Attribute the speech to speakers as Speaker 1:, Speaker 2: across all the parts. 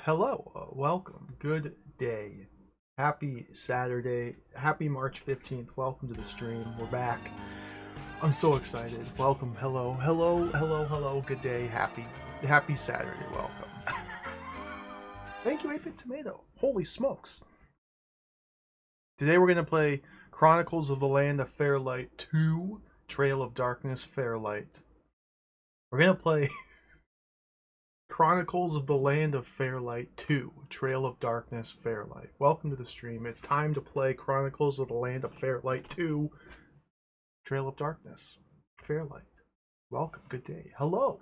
Speaker 1: Hello, welcome, good day, happy Saturday, happy March 15th. Welcome to the stream. We're back. I'm so excited. Welcome, hello, good day, happy Saturday, welcome. Thank you, 8-Bit Tomato. Holy smokes. Today we're going to play Chronicles of the Land of Fairlight 2, Trail of Darkness, Fairlight. We're going to play Chronicles of the Land of Fairlight 2, Trail of Darkness, Fairlight. Welcome to the stream. It's time to play Chronicles of the Land of Fairlight 2, Trail of Darkness, Fairlight. Welcome, good day. Hello.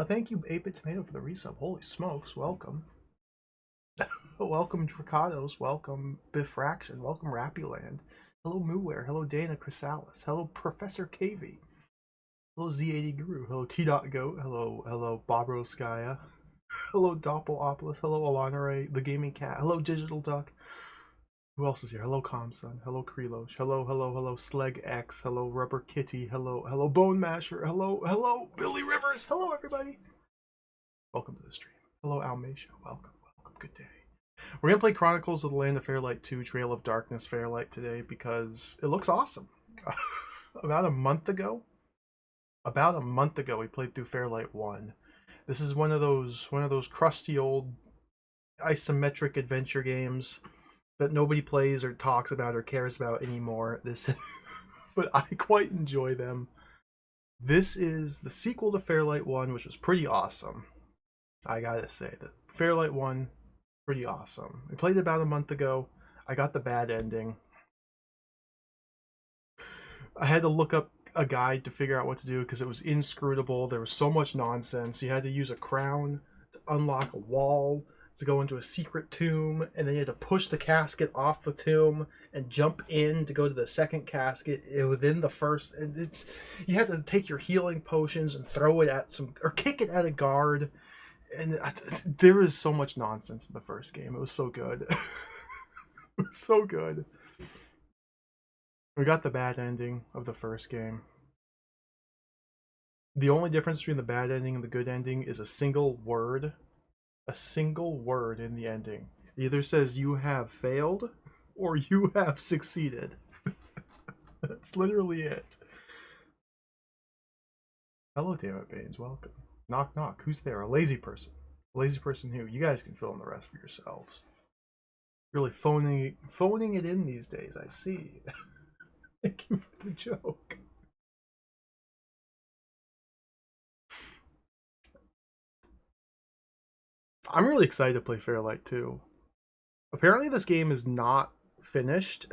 Speaker 1: Thank you, 8-Bit Tomato, for the resub. Holy smokes, welcome. Welcome, Dracados. Welcome, Bifraction. Welcome, Rappyland. Hello, Mooware. Hello, Dana Chrysalis. Hello, Professor KV. Hello, Z80 Guru. Hello, T.Goat. Hello, Bobroskaya. Hello, Doppelopoulos. Hello, Alanaray, the Gaming Cat. Hello, Digital Duck. Who else is here? Hello, Comsun. Hello, Krelosh. Hello, Sleg X. Hello, Rubber Kitty. Hello, Bone Masher. Hello, Billy Rivers. Hello, everybody. Welcome to the stream. Hello, Almacia. Welcome. Good day. We're going to play Chronicles of the Land of Fairlight 2, Trail of Darkness, Fairlight today because it looks awesome. About a month ago, we played through Fairlight 1. This is one of those crusty old isometric adventure games that nobody plays or talks about or cares about anymore. But I quite enjoy them. This is the sequel to Fairlight 1, which was pretty awesome. I gotta say that Fairlight 1, pretty awesome. We played it about a month ago. I got the bad ending. I had to look up a guide to figure out what to do because it was inscrutable. There was so much nonsense. You had to use a crown to unlock a wall to go into a secret tomb, and then you had to push the casket off the tomb and jump in to go to the second casket within the first. And you had to take your healing potions and throw it at or kick it at a guard. And there is so much nonsense in the first game. It was so good. It was so good. We got the bad ending of the first game. The only difference between the bad ending and the good ending is a single word. A single word in the ending. It either says you have failed or you have succeeded. That's literally it. Hello, Dammit Baines. Welcome. Knock, knock. Who's there? A lazy person. A lazy person who? You guys can fill in the rest for yourselves. Really phoning it in these days, I see. Thank you for the joke. I'm really excited to play Fairlight 2. Apparently this game is not finished.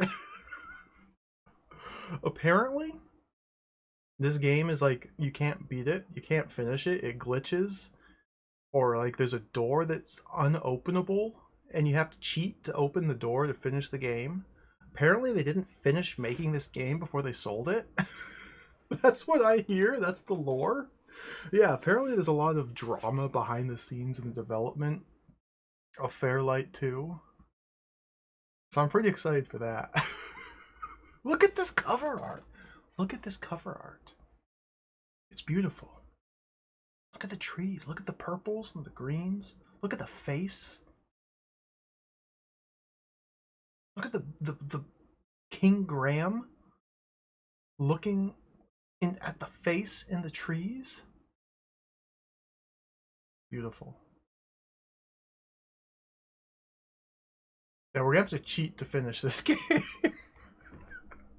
Speaker 1: Apparently this game is like, you can't beat it, you can't finish it, it glitches, or like there's a door that's unopenable and you have to cheat to open the door to finish the game. Apparently they didn't finish making this game before they sold it. That's what I hear. That's the lore. Yeah, apparently there's a lot of drama behind the scenes in the development of Fairlight 2. So I'm pretty excited for that. Look at this cover art. Look at this cover art. It's beautiful. Look at the trees. Look at the purples and the greens. Look at the face. Look at the King Graham looking at the face in the trees. Beautiful. Yeah, we're gonna have to cheat to finish this game.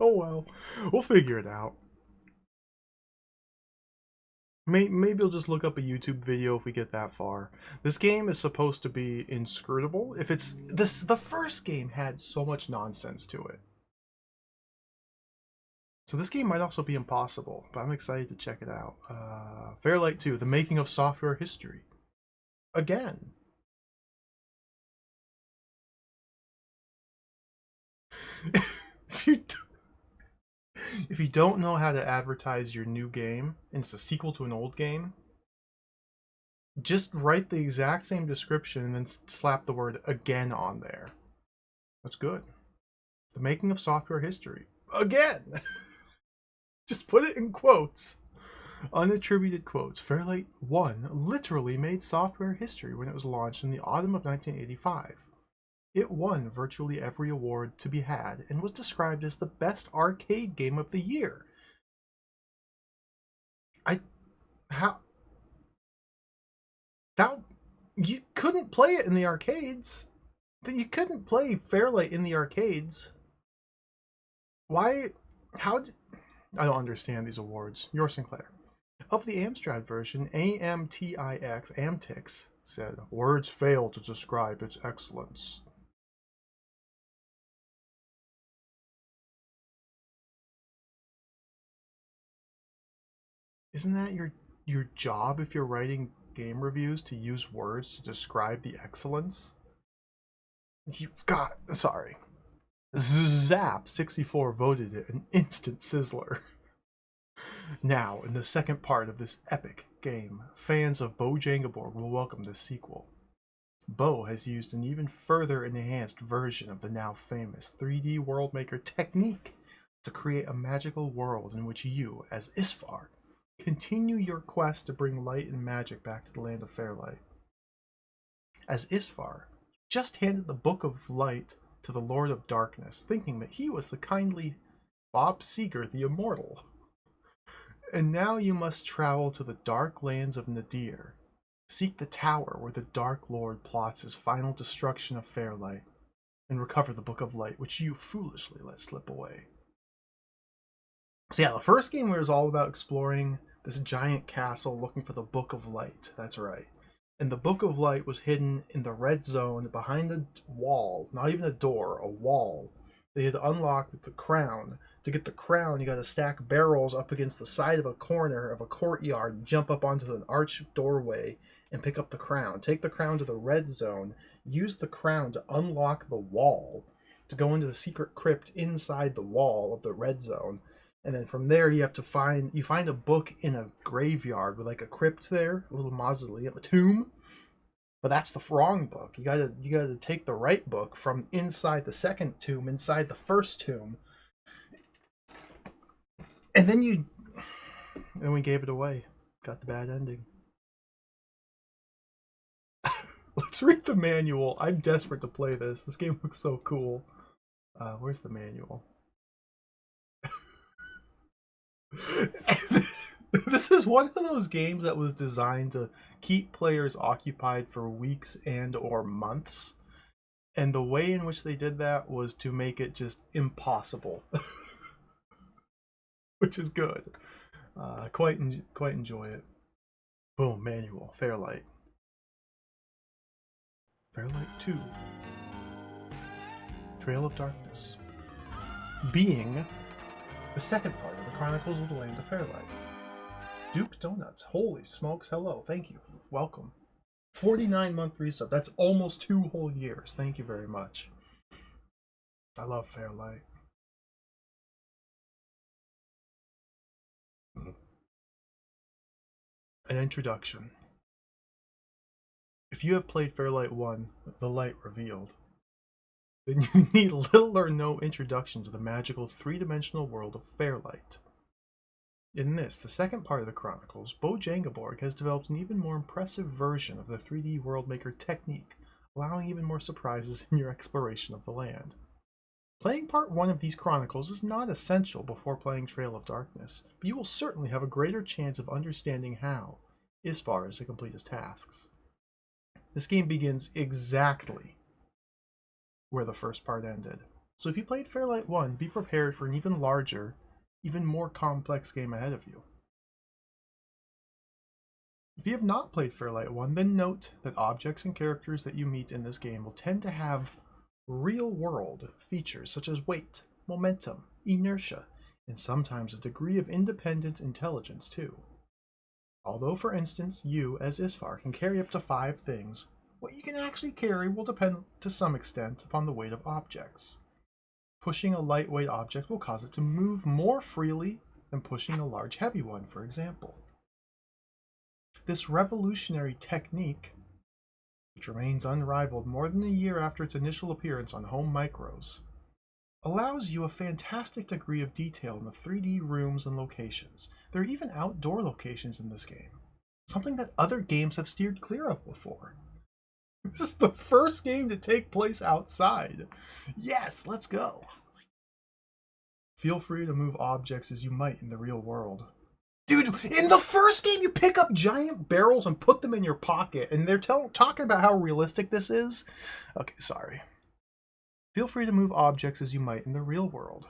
Speaker 1: Oh well, we'll figure it out. Maybe we'll just look up a YouTube video if we get that far. This game is supposed to be inscrutable. If it's the first game had so much nonsense to it. So this game might also be impossible, but I'm excited to check it out. Fairlight 2, the making of software history. Again. If you don't know how to advertise your new game, and it's a sequel to an old game, just write the exact same description and then slap the word again on there. That's good. The making of software history. Again! Just put it in quotes. Unattributed quotes. Fairlight 1 literally made software history when it was launched in the autumn of 1985. It won virtually every award to be had and was described as the best arcade game of the year. How that you couldn't play it in the arcades. Then you couldn't play Fairlight in the arcades. Why? How? I don't understand these awards. Your Sinclair. Of the Amstrad version, Amtix said, "Words fail to describe its excellence." Isn't that your job if you're writing game reviews, to use words to describe the excellence? You got sorry. Zap64 voted it an instant sizzler. Now, in the second part of this epic game, fans of Bojangaborg will welcome this sequel. Bo has used an even further enhanced version of the now famous 3D World Maker technique to create a magical world in which you, as Isfar, continue your quest to bring light and magic back to the land of Fairlight. As Isfar, just handed the Book of Light to the Lord of Darkness, thinking that he was the kindly Bob Seeger the Immortal. And now you must travel to the dark lands of Nadir, seek the tower where the Dark Lord plots his final destruction of Fairlight, and recover the Book of Light, which you foolishly let slip away. So yeah, the first game was all about exploring this giant castle looking for the Book of Light. That's right. And the Book of Light was hidden in the red zone behind a wall, not even a door, a wall. They had to unlock with the crown. To get the crown, you got to stack barrels up against the side of a corner of a courtyard, jump up onto an arched doorway, and pick up the crown. Take the crown to the red zone, use the crown to unlock the wall, to go into the secret crypt inside the wall of the red zone. And then from there, you find a book in a graveyard with like a crypt there, a little mausoleum, a tomb. But that's the wrong book. You gotta take the right book from inside the second tomb, inside the first tomb. And then we gave it away. Got the bad ending. Let's read the manual. I'm desperate to play this. This game looks so cool. Where's the manual? This is one of those games that was designed to keep players occupied for weeks and or months. And the way in which they did that was to make it just impossible. Which is good. Quite enjoy it. Boom, manual, Fairlight. Fairlight 2. Trail of Darkness. Being the second part of the Chronicles of the Land of Fairlight. Duke Donuts. Holy smokes, hello. Thank you. Welcome. 49-month resub. That's almost 2 whole years. Thank you very much. I love Fairlight. An introduction. If you have played Fairlight 1, The Light Revealed, then you need little or no introduction to the magical 3-dimensional world of Fairlight. In this, the second part of the Chronicles, Bojangaborg has developed an even more impressive version of the 3D World Maker technique, allowing even more surprises in your exploration of the land. Playing part 1 of these Chronicles is not essential before playing Trail of Darkness, but you will certainly have a greater chance of understanding how, as far as to complete his tasks. This game begins exactly where the first part ended. So if you played Fairlight 1, be prepared for an even larger, even more complex game ahead of you. If you have not played Fairlight 1, then note that objects and characters that you meet in this game will tend to have real-world features such as weight, momentum, inertia, and sometimes a degree of independent intelligence too. Although, for instance, you, as Isfar, can carry up to 5 things, what you can actually carry will depend to some extent upon the weight of objects. Pushing a lightweight object will cause it to move more freely than pushing a large heavy one, for example. This revolutionary technique, which remains unrivaled more than a year after its initial appearance on home micros, allows you a fantastic degree of detail in the 3D rooms and locations. There are even outdoor locations in this game, something that other games have steered clear of before. This is the first game to take place outside. Yes, let's go. Feel free to move objects as you might in the real world. Dude, in the first game, you pick up giant barrels and put them in your pocket, and they're talking about how realistic this is. Okay, sorry. Feel free to move objects as you might in the real world,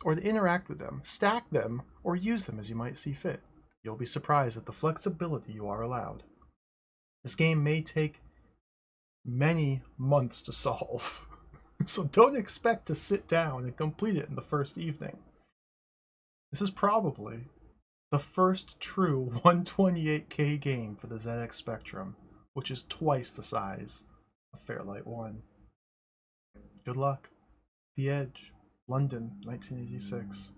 Speaker 1: or to interact with them, stack them, or use them as you might see fit. You'll be surprised at the flexibility you are allowed. This game may take many months to solve, so don't expect to sit down and complete it in the first evening. This is probably the first true 128K game for the ZX Spectrum, which is twice the size of Fairlight 1. Good luck. The Edge, London, 1986.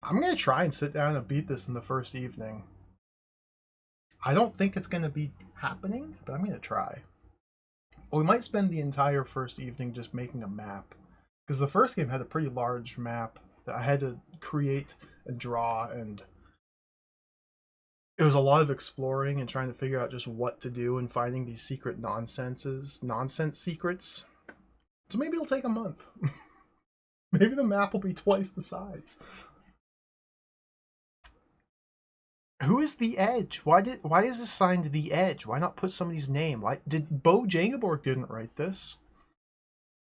Speaker 1: I'm going to try and sit down and beat this in the first evening. I don't think it's going to be happening, but I'm going to try. We might spend the entire first evening just making a map, because the first game had a pretty large map that I had to create and draw, and it was a lot of exploring and trying to figure out just what to do and finding these secret nonsense secrets. So maybe it'll take a month. Maybe the map will be twice the size. Who is the Edge? Why is this signed The Edge? Why not put somebody's name? Why did Bo Jangaborg didn't write this?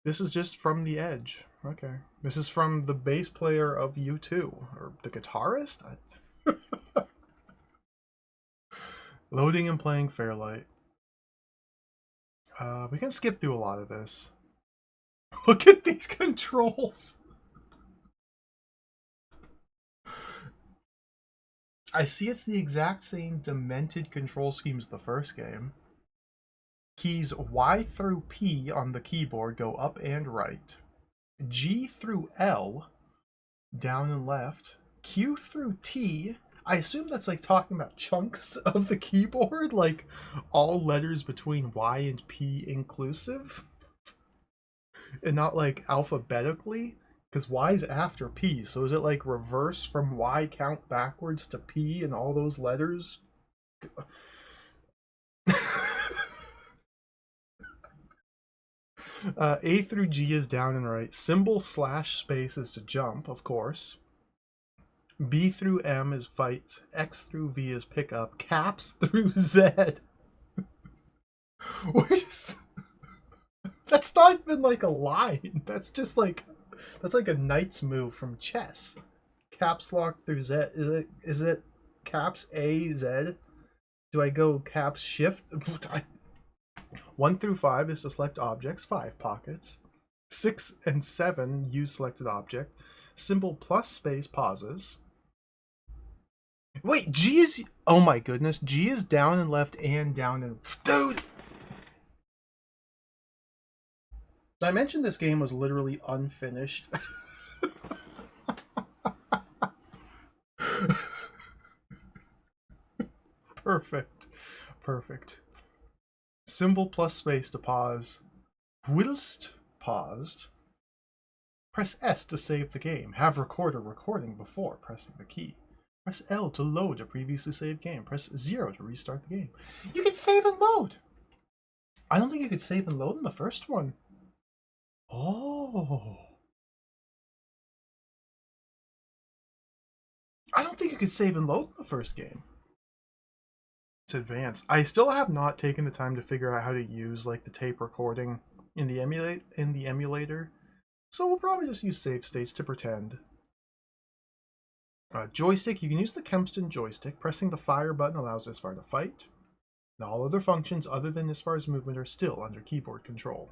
Speaker 1: This is just from The Edge. Okay. This is from the bass player of U2, or the guitarist? Loading and playing Fairlight. We can skip through a lot of this. Look at these controls. I see it's the exact same demented control scheme as the first game. Keys Y through P on the keyboard go up and right. G through L, down and left. Q through T, I assume that's like talking about chunks of the keyboard, like all letters between Y and P inclusive. And not like alphabetically, because Y is after P, so is it like reverse from Y count backwards to P and all those letters? A through G is down and right. Symbol / space is to jump, of course. B through M is fight. X through V is pick up. Caps through Z. That's not even like a line. That's just like, that's like a knight's move from chess. Caps lock through Z. Is it caps A, Z? Do I go caps shift? 1 through 5 is to select objects, 5 pockets. 6 and 7 use selected object. Symbol + space pauses. Wait, G is... Oh my goodness. G is down and left and down and... Dude! I mentioned this game was literally unfinished. Perfect. Perfect. Symbol + space to pause. Whilst paused, press S to save the game. Have recorder recording before pressing the key. Press L to load a previously saved game. Press 0 to restart the game. You can save and load! I don't think you could save and load in the first one. Oh. I don't think you could save and load in the first game. It's advanced. I still have not taken the time to figure out how to use like the tape recording in the emulator. So we'll probably just use save states to pretend. Joystick, you can use the Kempston joystick. Pressing the fire button allows Isfar to fight. Now all other functions other than Isfar's movement are still under keyboard control.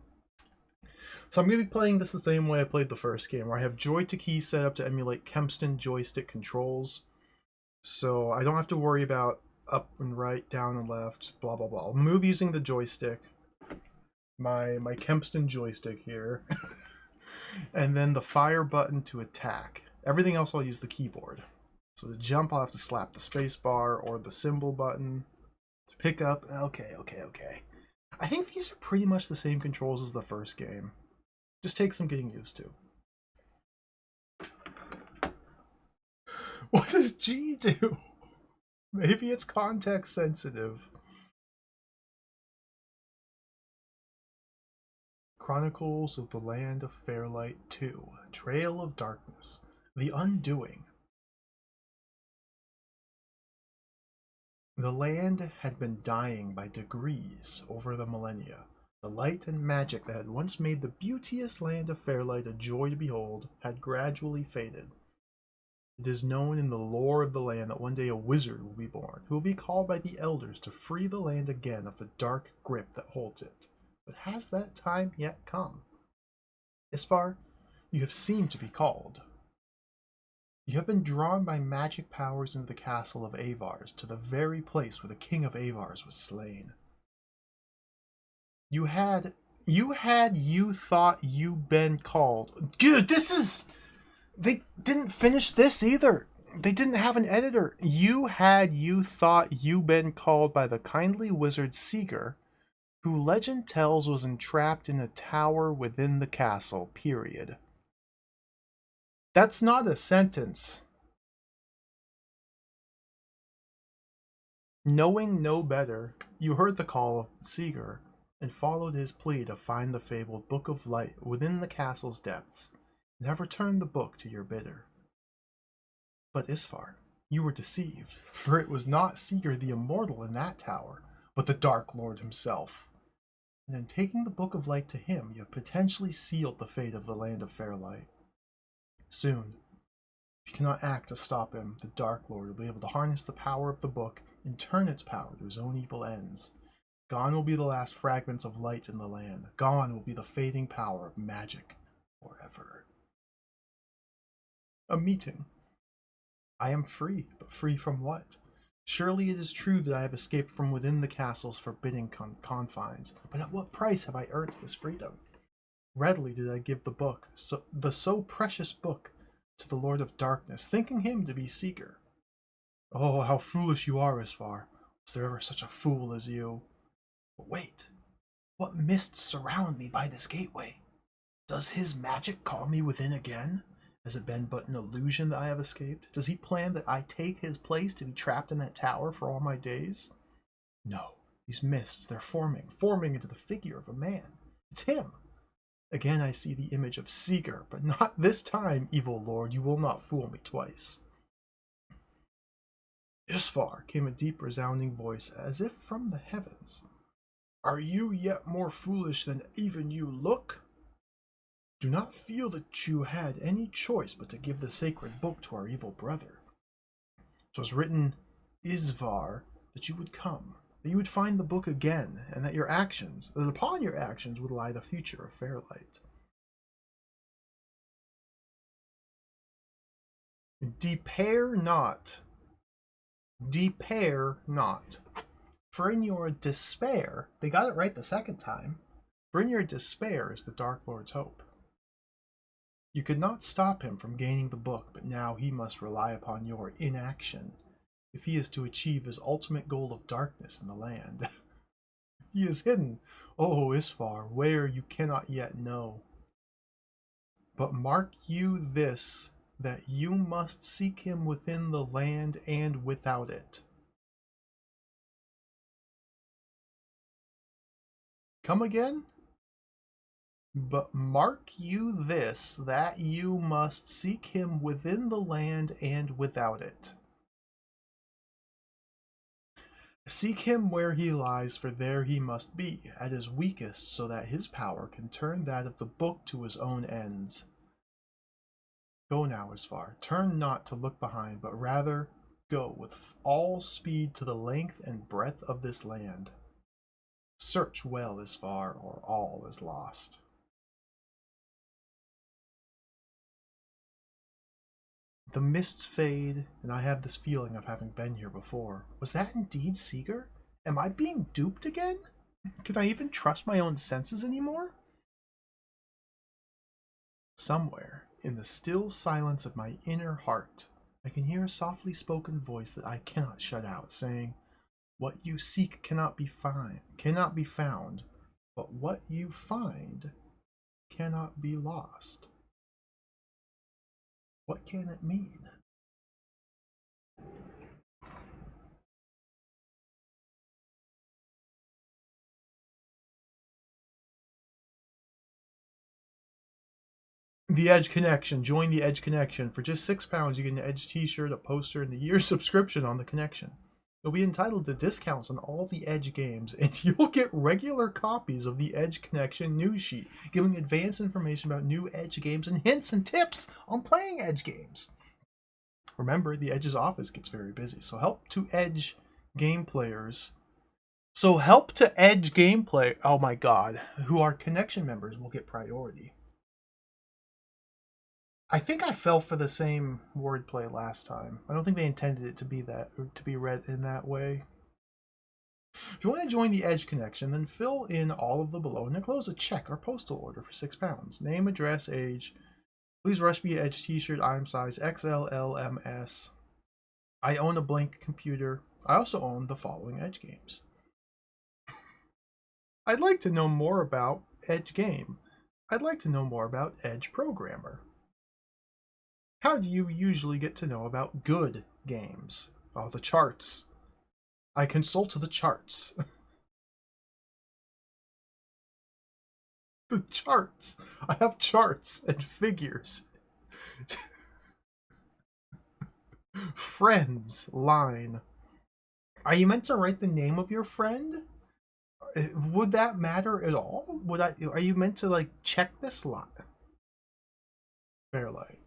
Speaker 1: So I'm going to be playing this the same way I played the first game, where I have Joy to key set up to emulate Kempston joystick controls. So I don't have to worry about up and right, down and left, blah blah blah. I'll move using the joystick. My Kempston joystick here. And then the fire button to attack. Everything else I'll use the keyboard. So to jump I'll have to slap the space bar or the symbol button. To pick up, okay. I think these are pretty much the same controls as the first game. Just takes some getting used to. What does G do? Maybe it's context sensitive. Chronicles of the Land of Fairlight 2. Trail of Darkness. The Undoing. The land had been dying by degrees over the millennia. The light and magic that had once made the beauteous land of Fairlight a joy to behold had gradually faded. It is known in the lore of the land that one day a wizard will be born, who will be called by the elders to free the land again of the dark grip that holds it. But has that time yet come? Isfar, you have seemed to be called. You have been drawn by magic powers into the castle of Avars, to the very place where the king of Avars was slain. You thought you been called. Dude, they didn't finish this either. They didn't have an editor. You thought you been called by the kindly wizard Seeger, who legend tells was entrapped in a tower within the castle, period. That's not a sentence. Knowing no better, you heard the call of Seeger and followed his plea to find the fabled Book of Light within the castle's depths, and have returned the book to your bidder. But Isfar, you were deceived, for it was not Seeger the Immortal in that tower, but the Dark Lord himself. And in taking the Book of Light to him, you have potentially sealed the fate of the land of Fairlight. Soon, if you cannot act to stop him, the Dark Lord will be able to harness the power of the book and turn its power to his own evil ends. Gone will be the last fragments of light in the land. Gone will be the fading power of magic forever. A meeting. I am free, but free from what? Surely it is true that I have escaped from within the castle's forbidding confines, but at what price have I earned this freedom? Readily did I give the book, the so precious book, to the Lord of Darkness, thinking him to be Seeker. Oh, how foolish you are, Isfar. Was there ever such a fool as you? But wait, what mists surround me by this gateway? Does his magic call me within again? Has it been but an illusion that I have escaped? Does he plan that I take his place to be trapped in that tower for all my days? No, these mists, they're forming into the figure of a man. It's him. Again I see the image of Seeger, but not this time, evil lord, you will not fool me twice. Isfar, came a deep resounding voice, as if from the heavens. Are you yet more foolish than even you look? Do not feel that you had any choice but to give the sacred book to our evil brother. 'Twas written, Isvar, that you would come, that you would find the book again, and that upon your actions would lie the future of Fairlight. Depair not. For in your despair, they got it right the second time, for in your despair is the Dark Lord's hope. You could not stop him from gaining the book, but now he must rely upon your inaction if he is to achieve his ultimate goal of darkness in the land. He is hidden, oh Isfar, where you cannot yet know. But mark you this, that you must seek him within the land and without it. Come again? But mark you this, that you must seek him within the land and without it. Seek him where he lies, for there he must be, at his weakest, so that his power can turn that of the book to his own ends. Go now, Isfar. Turn not to look behind, but rather go with all speed to the length and breadth of this land. Search well, Isfar, or all is lost. The mists fade, and I have this feeling of having been here before. Was that indeed Seeger? Am I being duped again? Can I even trust my own senses anymore? Somewhere, in the still silence of my inner heart, I can hear a softly spoken voice that I cannot shut out, saying, What you seek cannot be found, but what you find cannot be lost. What can it mean? The Edge Connection. Join the Edge Connection. For just £6, you get an Edge t-shirt, a poster, and a year subscription on the Connection. You'll be entitled to discounts on all the Edge games, and you'll get regular copies of the Edge Connection news sheet, giving advanced information about new Edge games and hints and tips on playing Edge games. Remember, the Edge's office gets very busy, so help to Edge gameplay. Oh my god, who are Connection members will get priority. I think I fell for the same wordplay last time. I don't think they intended it to be that, or to be read in that way. If you want to join the Edge Connection, then fill in all of the below and enclose a check or postal order for £6. Name, address, age. Please rush me an Edge t-shirt, item size XLLMS. I own a blank computer. I also own the following Edge games. I'd like to know more about Edge game. I'd like to know more about Edge programmer. How do you usually get to know about good games? Oh, the charts. I consult the charts. The charts. I have charts and figures. Friends line. Are you meant to write the name of your friend? Would that matter at all? Are you meant to like check this lot? Fairlight.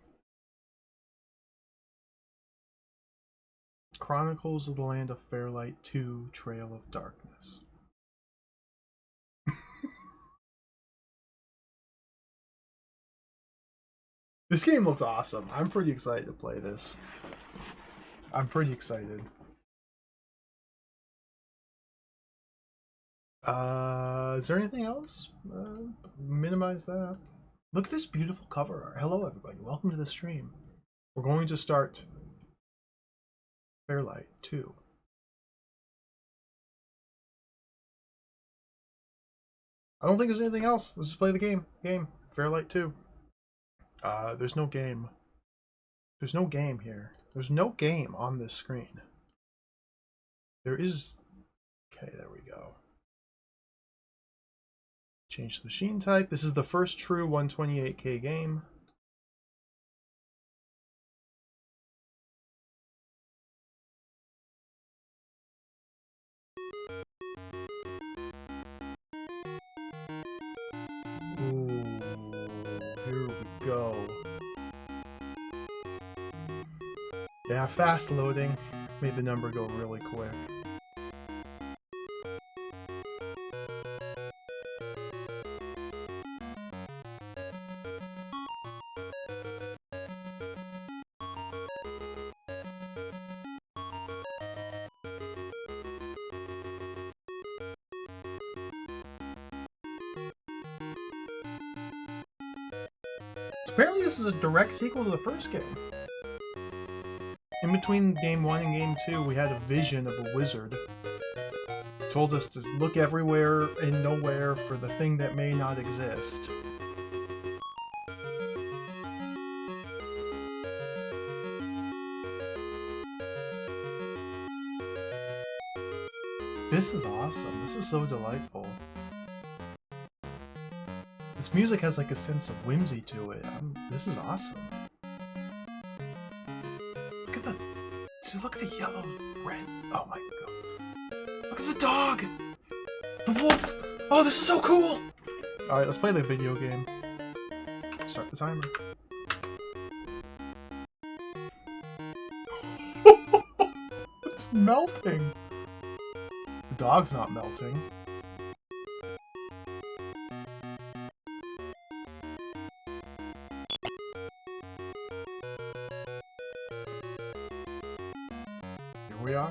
Speaker 1: Chronicles of the Land of Fairlight 2 Trail of Darkness. This game looks awesome. I'm pretty excited to play this. I'm pretty excited. Is there anything else? Minimize that. Look at this beautiful cover art. Hello everybody, welcome to the stream. We're going to start Fairlight 2. I don't think there's anything else. Let's just play the game. Fairlight 2. There's no game. There's no game here. There's no game on this screen. There is... Okay, there we go. Change the machine type. This is the first true 128K game. Ooh, here we go. Yeah, fast loading. Made the number go really quick. Apparently this is a direct sequel to the first game. In between game 1 and game 2, we had a vision of a wizard. It told us to look everywhere and nowhere for the thing that may not exist. This is awesome. This is so delightful. This music has like a sense of whimsy to it. This is awesome. Look at the yellow, red. Oh my god. Look at the dog! The wolf! Oh, this is so cool! Alright, let's play the video game. Start the timer. It's melting! The dog's not melting. We are.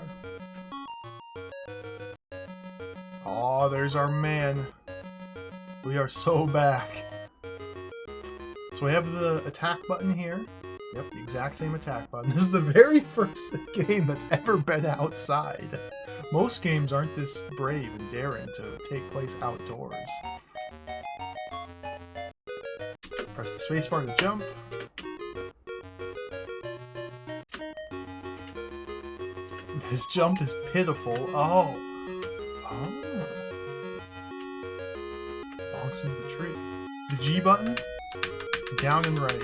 Speaker 1: Oh, there's our man. We are so back. So we have the attack button here. Yep, the exact same attack button. This is the very first game that's ever been outside. Most games aren't this brave and daring to take place outdoors. Press the spacebar to jump. This jump is pitiful. Oh. Bonks into the tree. The G button. Down and right.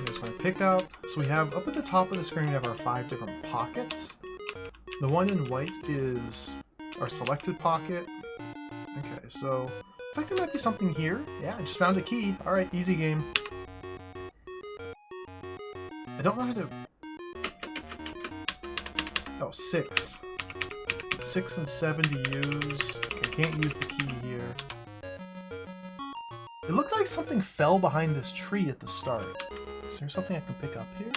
Speaker 1: Here's my pickup. So we have, up at the top of the screen, we have our 5 different pockets. The one in white is our selected pocket. Okay, so looks like there might be something here. Yeah, I just found a key. Alright, easy game. I don't know how to... Oh, 6. 6 and 7 to use. Okay, can't use the key here. It looked like something fell behind this tree at the start. Is there something I can pick up here?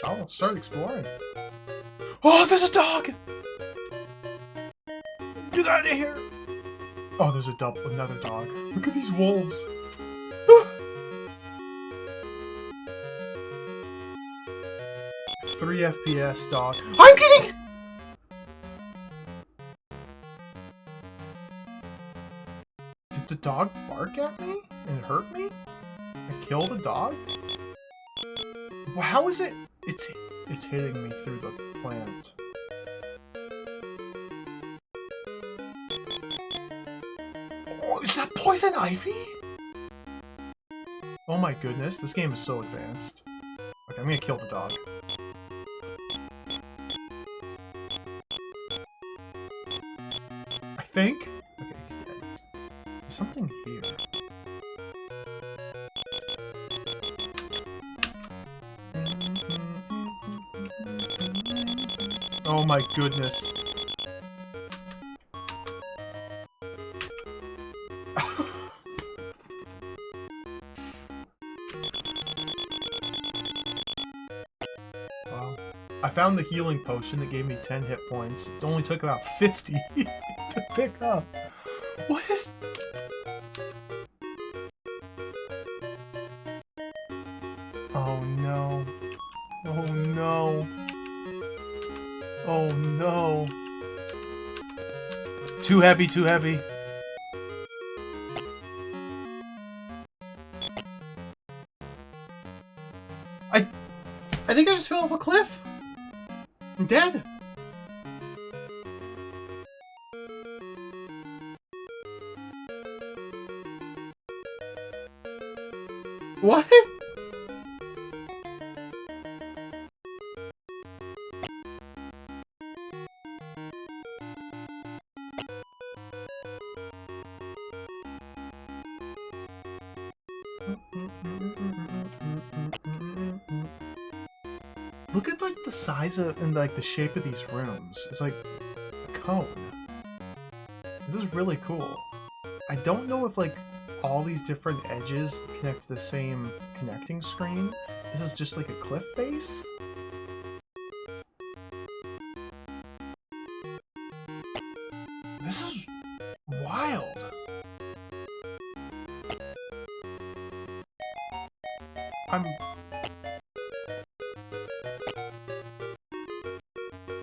Speaker 1: Oh, let's start exploring. Oh, there's a dog! Get out of here! Oh, there's another dog. Look at these wolves. 3 FPS dog. I'm kidding! Did the dog bark at me and hurt me? And kill the dog? Well, how is it? It's hitting me through the plant. Oh, is that poison ivy? Oh my goodness, this game is so advanced. Okay, I'm gonna kill the dog. I think? Okay, he's dead. There's something here. Oh my goodness. Wow. I found the healing potion that gave me 10 hit points. It only took about 50 to pick up. What is... Oh no. Oh no. Oh no. Too heavy, too heavy. I think I just fell off a cliff. I'm dead. What? Look at like the size of and like the shape of these rooms. It's like a cone. This is really cool. I don't know if like all these different edges connect to the same connecting screen. This is just like a cliff face. This is wild.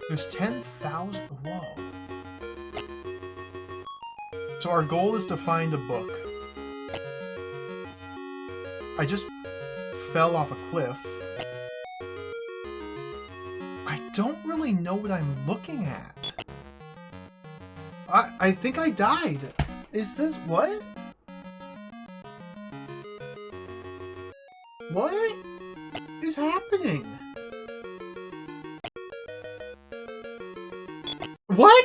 Speaker 1: There's 10,000. Whoa. So our goal is to find a book. I just fell off a cliff. I don't really know what I'm looking at. I think I died. Is this what? What is happening? What?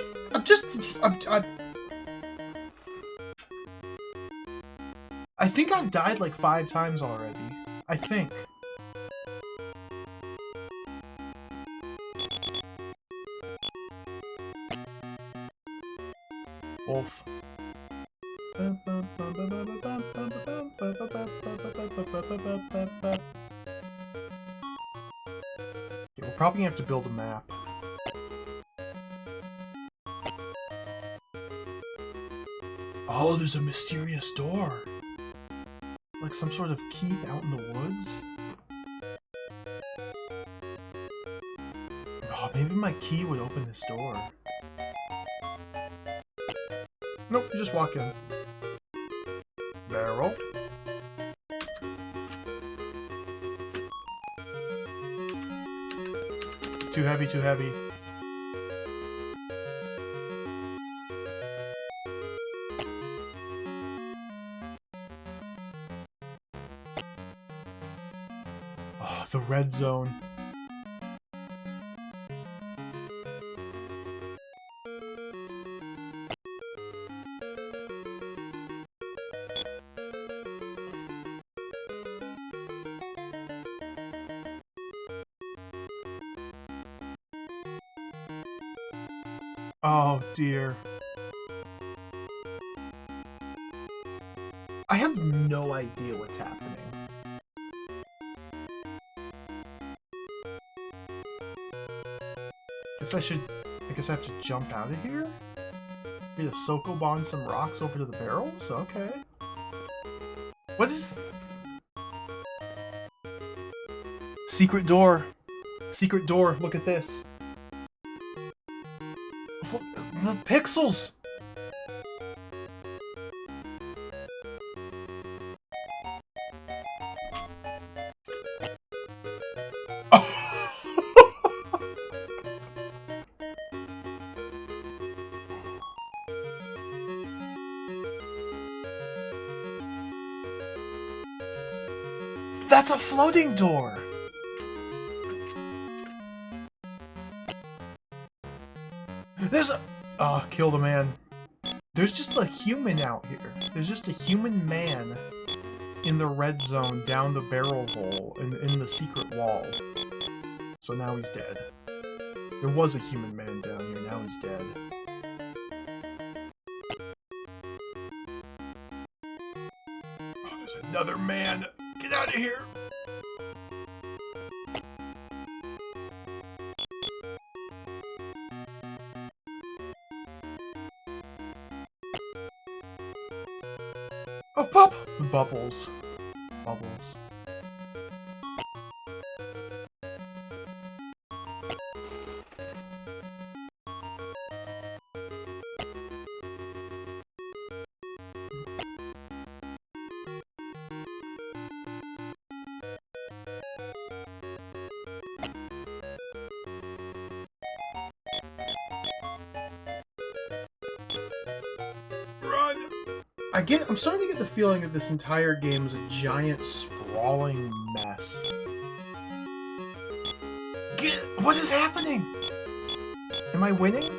Speaker 1: I think I've died like 5 times already. I think. himself. Yeah, we're probably gonna have to build a map. Oh, there's a mysterious door. Like some sort of keep out in the woods. Oh, maybe my key would open this door. Nope, you just walk in. Barrel. Too heavy, too heavy. Oh, the red zone. Oh dear. I have no idea what's happening. I guess I have to jump out of here? Need to Sokoban some rocks over to the barrels? Okay. What is... Secret door. Secret door. Look at this. Look, the pixels! That's a floating door! There's a... Oh, kill the man. There's just a human out here. There's just a human man in the red zone down the barrel hole in the secret wall. So now he's dead. There was a human man down here, now he's dead. Oh, there's another man! Get out of here! Oh, pop! Bubbles. Bubbles. I'm starting to get the feeling that this entire game is a giant, sprawling mess. What is happening? Am I winning?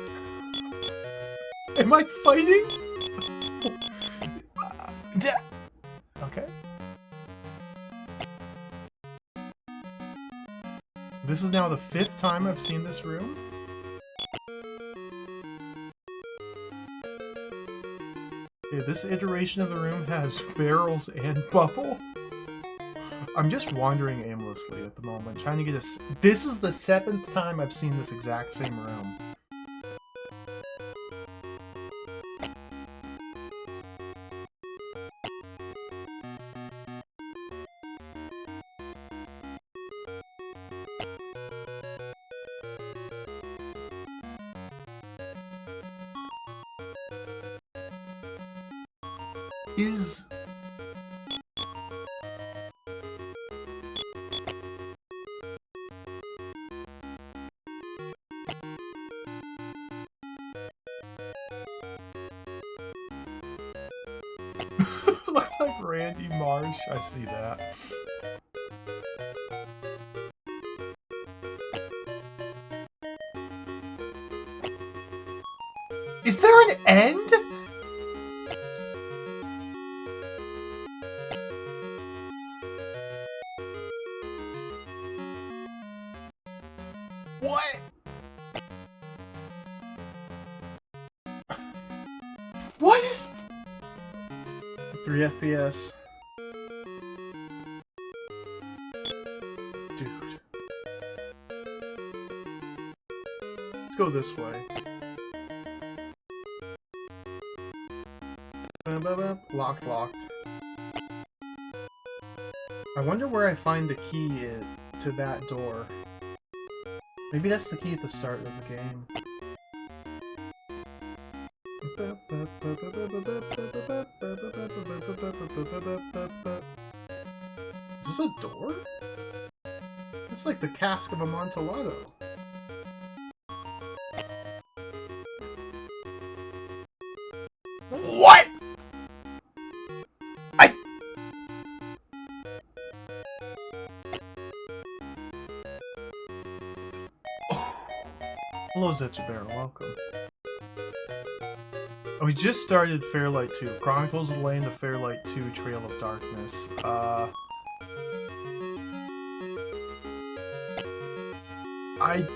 Speaker 1: Am I fighting? Okay. This is now the 5th time I've seen this room. Okay, this iteration of the room has barrels and bubble. I'm just wandering aimlessly at the moment, trying to get a... This is the 7th time I've seen this exact same room. Is... Look like Randy Marsh. I see that. Is there an end? What? 3 FPS. Dude. Let's go this way. Locked. I wonder where I find the key to that door. Maybe that's the key at the start of the game. Is this a door? It's like the cask of Amontillado. What? Hello, Zetsubear, welcome. We just started Fairlight 2. Chronicles of the Land of Fairlight 2, Trail of Darkness. I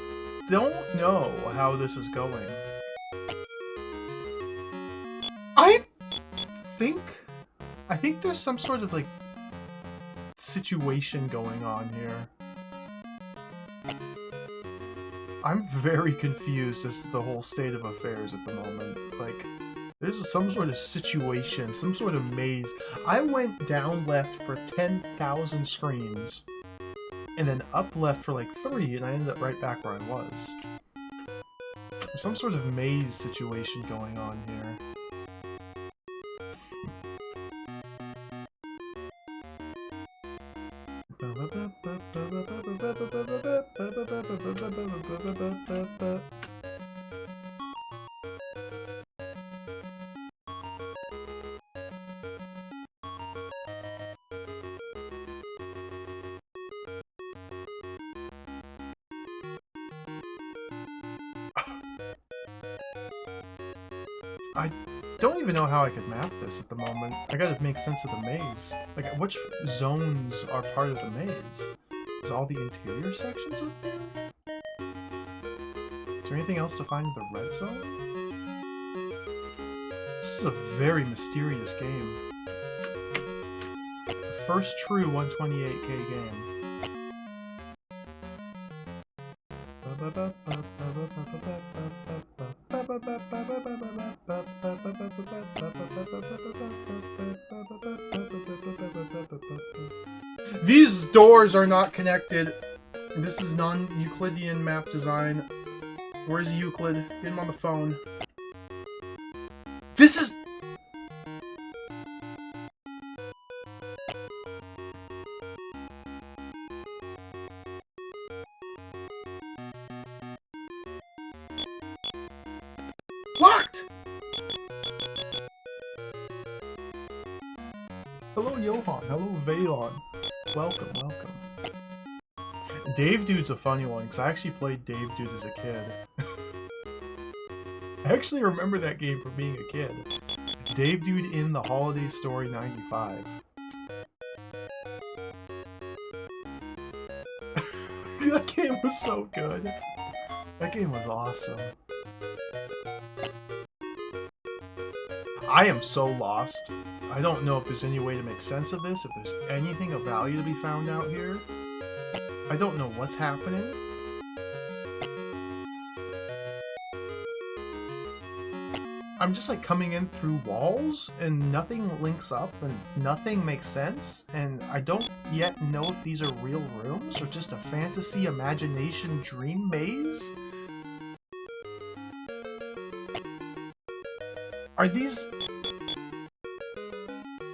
Speaker 1: don't know how this is going. I think there's some sort of, like, situation going on here. I'm very confused as to the whole state of affairs at the moment. Like, there's some sort of situation, some sort of maze. I went down left for 10,000 screens, and then up left for like 3, and I ended up right back where I was. There's some sort of maze situation going on here. I don't even know how I could map this at the moment. I gotta make sense of the maze. Like, which zones are part of the maze? Is all the interior sections up here? Is there anything else to find in the red zone? This is a very mysterious game. The first true 128K game. These doors are not connected. This is non-Euclidean map design. Where's Euclid? Get him on the phone. This is... locked! Hello, Johan. Hello, Vaylon. Welcome. Dave Dude's a funny one, because I actually played Dave Dude as a kid. I actually remember that game from being a kid. Dave Dude in the Holiday Story 95. That game was so good. That game was awesome. I am so lost. I don't know if there's any way to make sense of this, if there's anything of value to be found out here. I don't know what's happening. I'm just like coming in through walls and nothing links up and nothing makes sense, and I don't yet know if these are real rooms or just a fantasy imagination dream maze. Are these...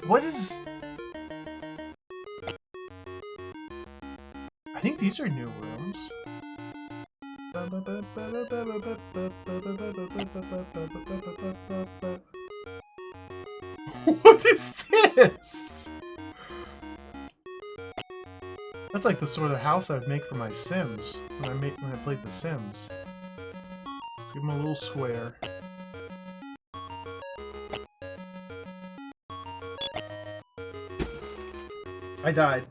Speaker 1: what is... I think these are new rooms. What is this? That's like the sort of house I'd make for my Sims when I played The Sims. Let's give them a little square. I died.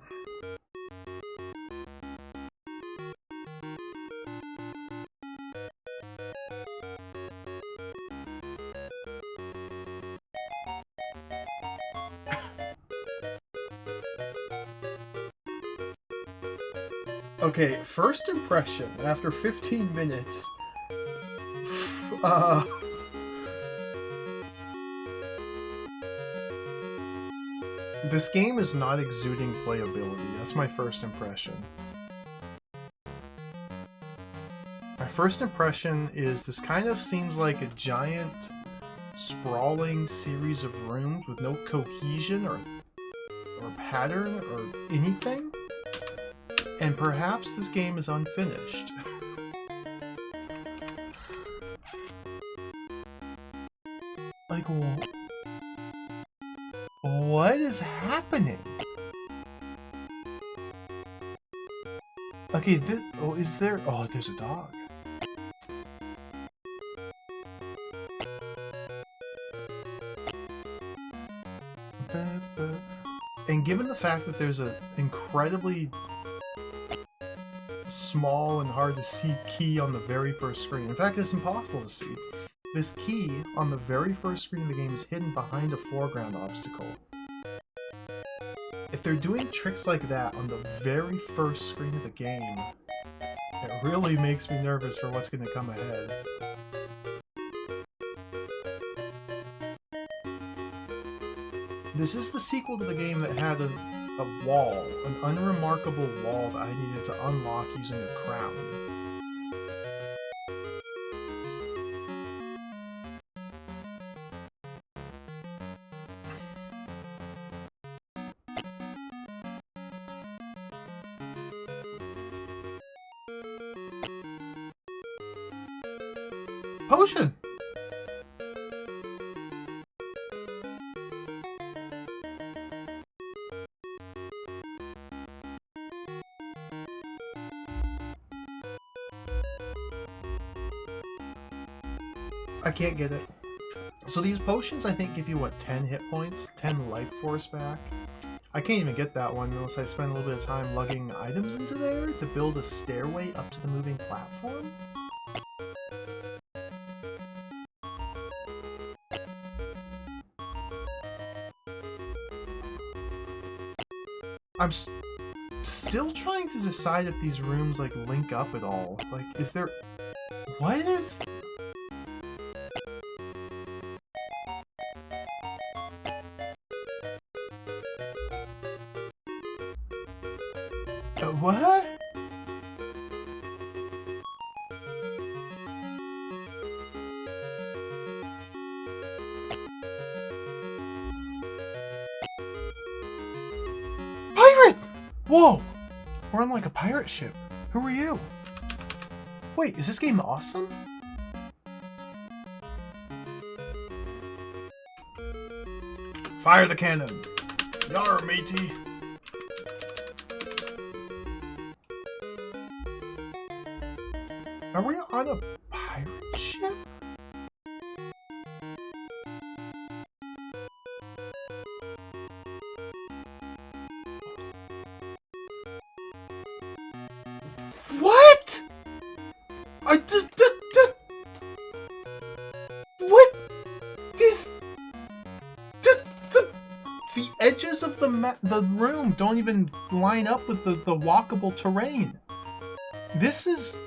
Speaker 1: Okay, first impression after 15 minutes. This game is not exuding playability. That's my first impression. My first impression is this kind of seems like a giant, sprawling series of rooms with no cohesion or pattern or anything. And perhaps this game is unfinished. Like, what is happening? Okay, this. Oh, is there. Oh, there's a dog. And given the fact that there's an incredibly small and hard to see key on the very first screen, in fact, it's impossible to see. This key on the very first screen of the game is hidden behind a foreground obstacle. If they're doing tricks like that on the very first screen of the game, it really makes me nervous for what's going to come ahead. This is the sequel to the game that had a wall, an unremarkable wall that I needed to unlock using a crown. Potion! I can't get it. So these potions, I think, give you, what, 10 hit points? 10 life force back? I can't even get that one unless I spend a little bit of time lugging items into there to build a stairway up to the moving platform? I'm still trying to decide if these rooms, like, link up at all. Like, is there... What is... What? Pirate! Whoa! We're on like a pirate ship. Who are you? Wait, is this game awesome? Fire the cannon! Yar, matey! Are we on a pirate ship? What? What? This... The edges of the room don't even line up with the walkable terrain. This is...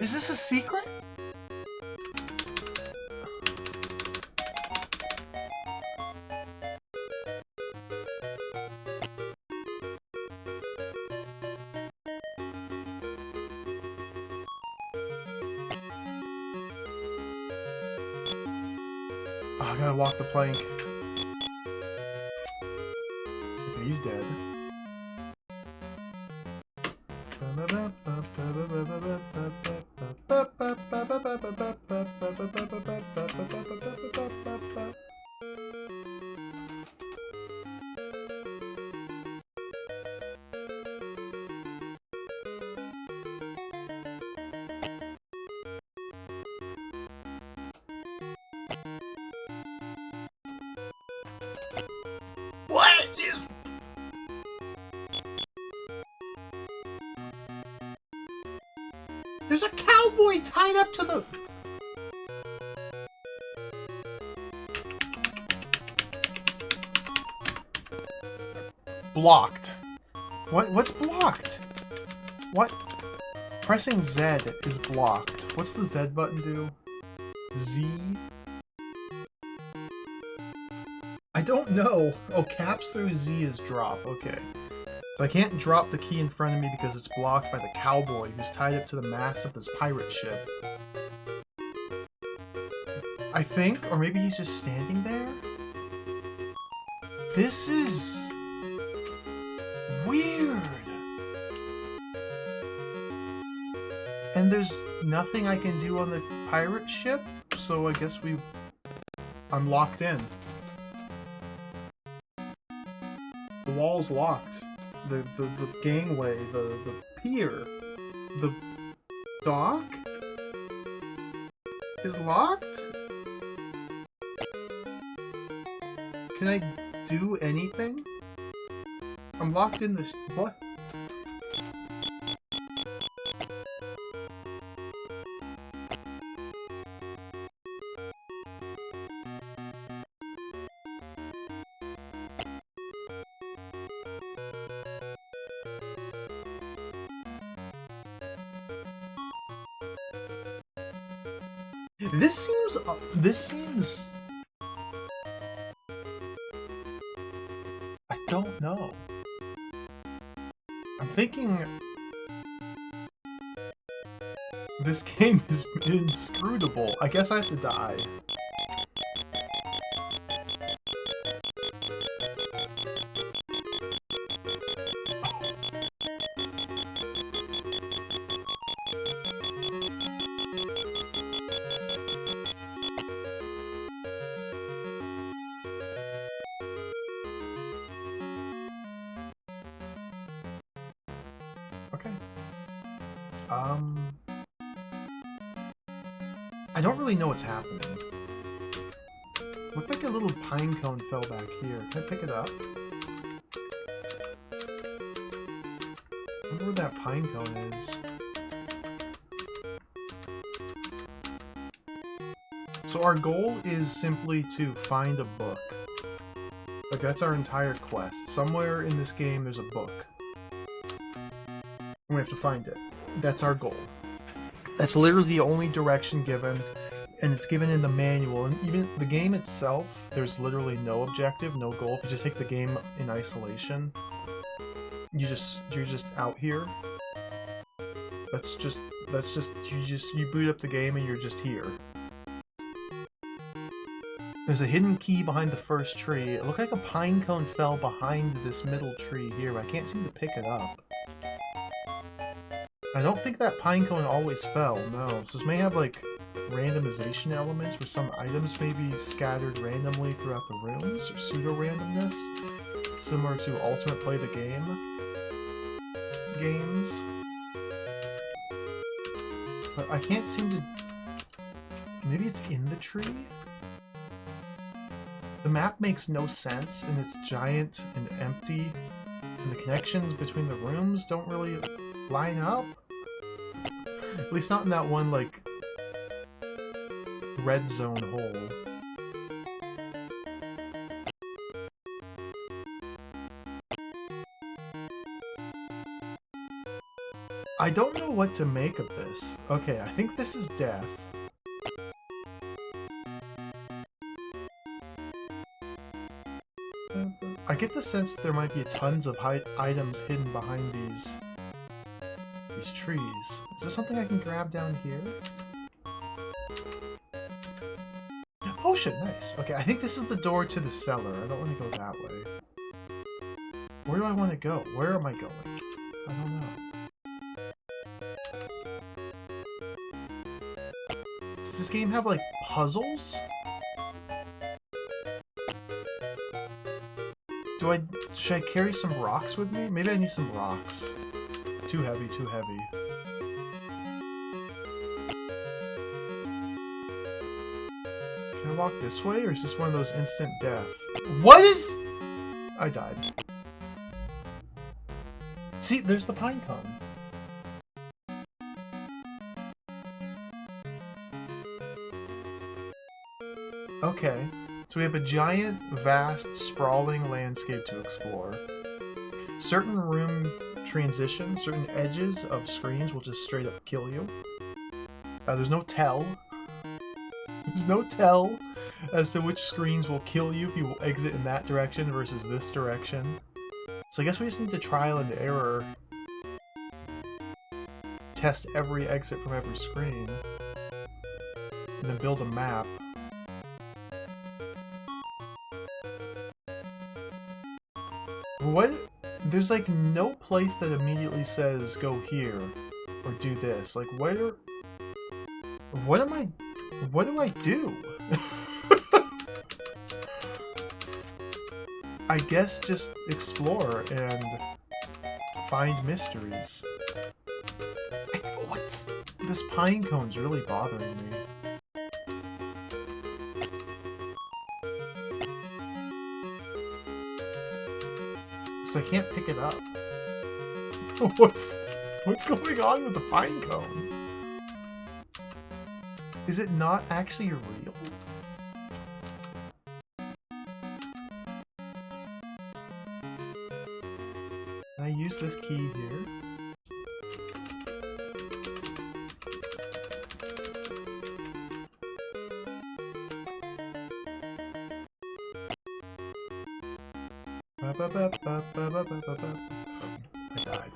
Speaker 1: Is this a secret? Oh, I gotta walk the plank. Okay, he's dead. What is... There's a cowboy tied up to the... Blocked. What's blocked? What? Pressing Z is blocked. What's the Z button do? Z? I don't know. Oh, caps through Z is drop. Okay. So I can't drop the key in front of me because it's blocked by the cowboy who's tied up to the mast of this pirate ship. I think, or maybe he's just standing there? This is weird. And there's nothing I can do on the pirate ship, so I guess I'm locked in. The wall's locked. The gangway, the pier, the dock is locked? Can I do anything? I'm locked in the what? This seems... I don't know. I'm thinking... This game is inscrutable. I guess I have to die. Okay. I don't really know what's happening. Looked like a little pine cone fell back here. Can I pick it up? I wonder where that pine cone is. So our goal is simply to find a book. Like, that's our entire quest. Somewhere in this game there's a book. And we have to find it. That's our goal. That's literally the only direction given, and it's given in the manual. And even the game itself, there's literally no objective, no goal. If you just take the game in isolation, you're just out here. You boot up the game and you're just here. There's a hidden key behind the first tree. It looked like a pine cone fell behind this middle tree here, but I can't seem to pick it up. I don't think that pine cone always fell, no. So this may have, like, randomization elements where some items may be scattered randomly throughout the rooms, or pseudo-randomness, similar to Ultimate Play the Game games. But I can't seem to... Maybe it's in the tree? The map makes no sense, and it's giant and empty, and the connections between the rooms don't really line up. At least not in that one, like, red zone hole. I don't know what to make of this. Okay, I think this is death. I get the sense that there might be tons of items hidden behind these trees. Is this something I can grab down here? Oh shit, nice. Okay, I think this is the door to the cellar. I don't want to go that way. Where do I want to go? Where am I going? I don't know. Does this game have, like, puzzles? Should I carry some rocks with me? Maybe I need some rocks. Too heavy, too heavy. Can I walk this way, or is this one of those instant death? What is... I died. See, there's the pine cone. Okay. So we have a giant, vast, sprawling landscape to explore. certain room transitions, certain edges of screens will just straight up kill you. There's no tell. There's no tell as to which screens will kill you if you exit in that direction versus this direction. So I guess we just need to trial and error. Test every exit from every screen. And then build a map. What? There's like no place that immediately says go here or do this. Like what do I do? I guess just explore and find mysteries. What's this pine cone's really bothering me. So I can't pick it up. What's going on with the pine cone? Is it not actually real? Can I use this key here? I died.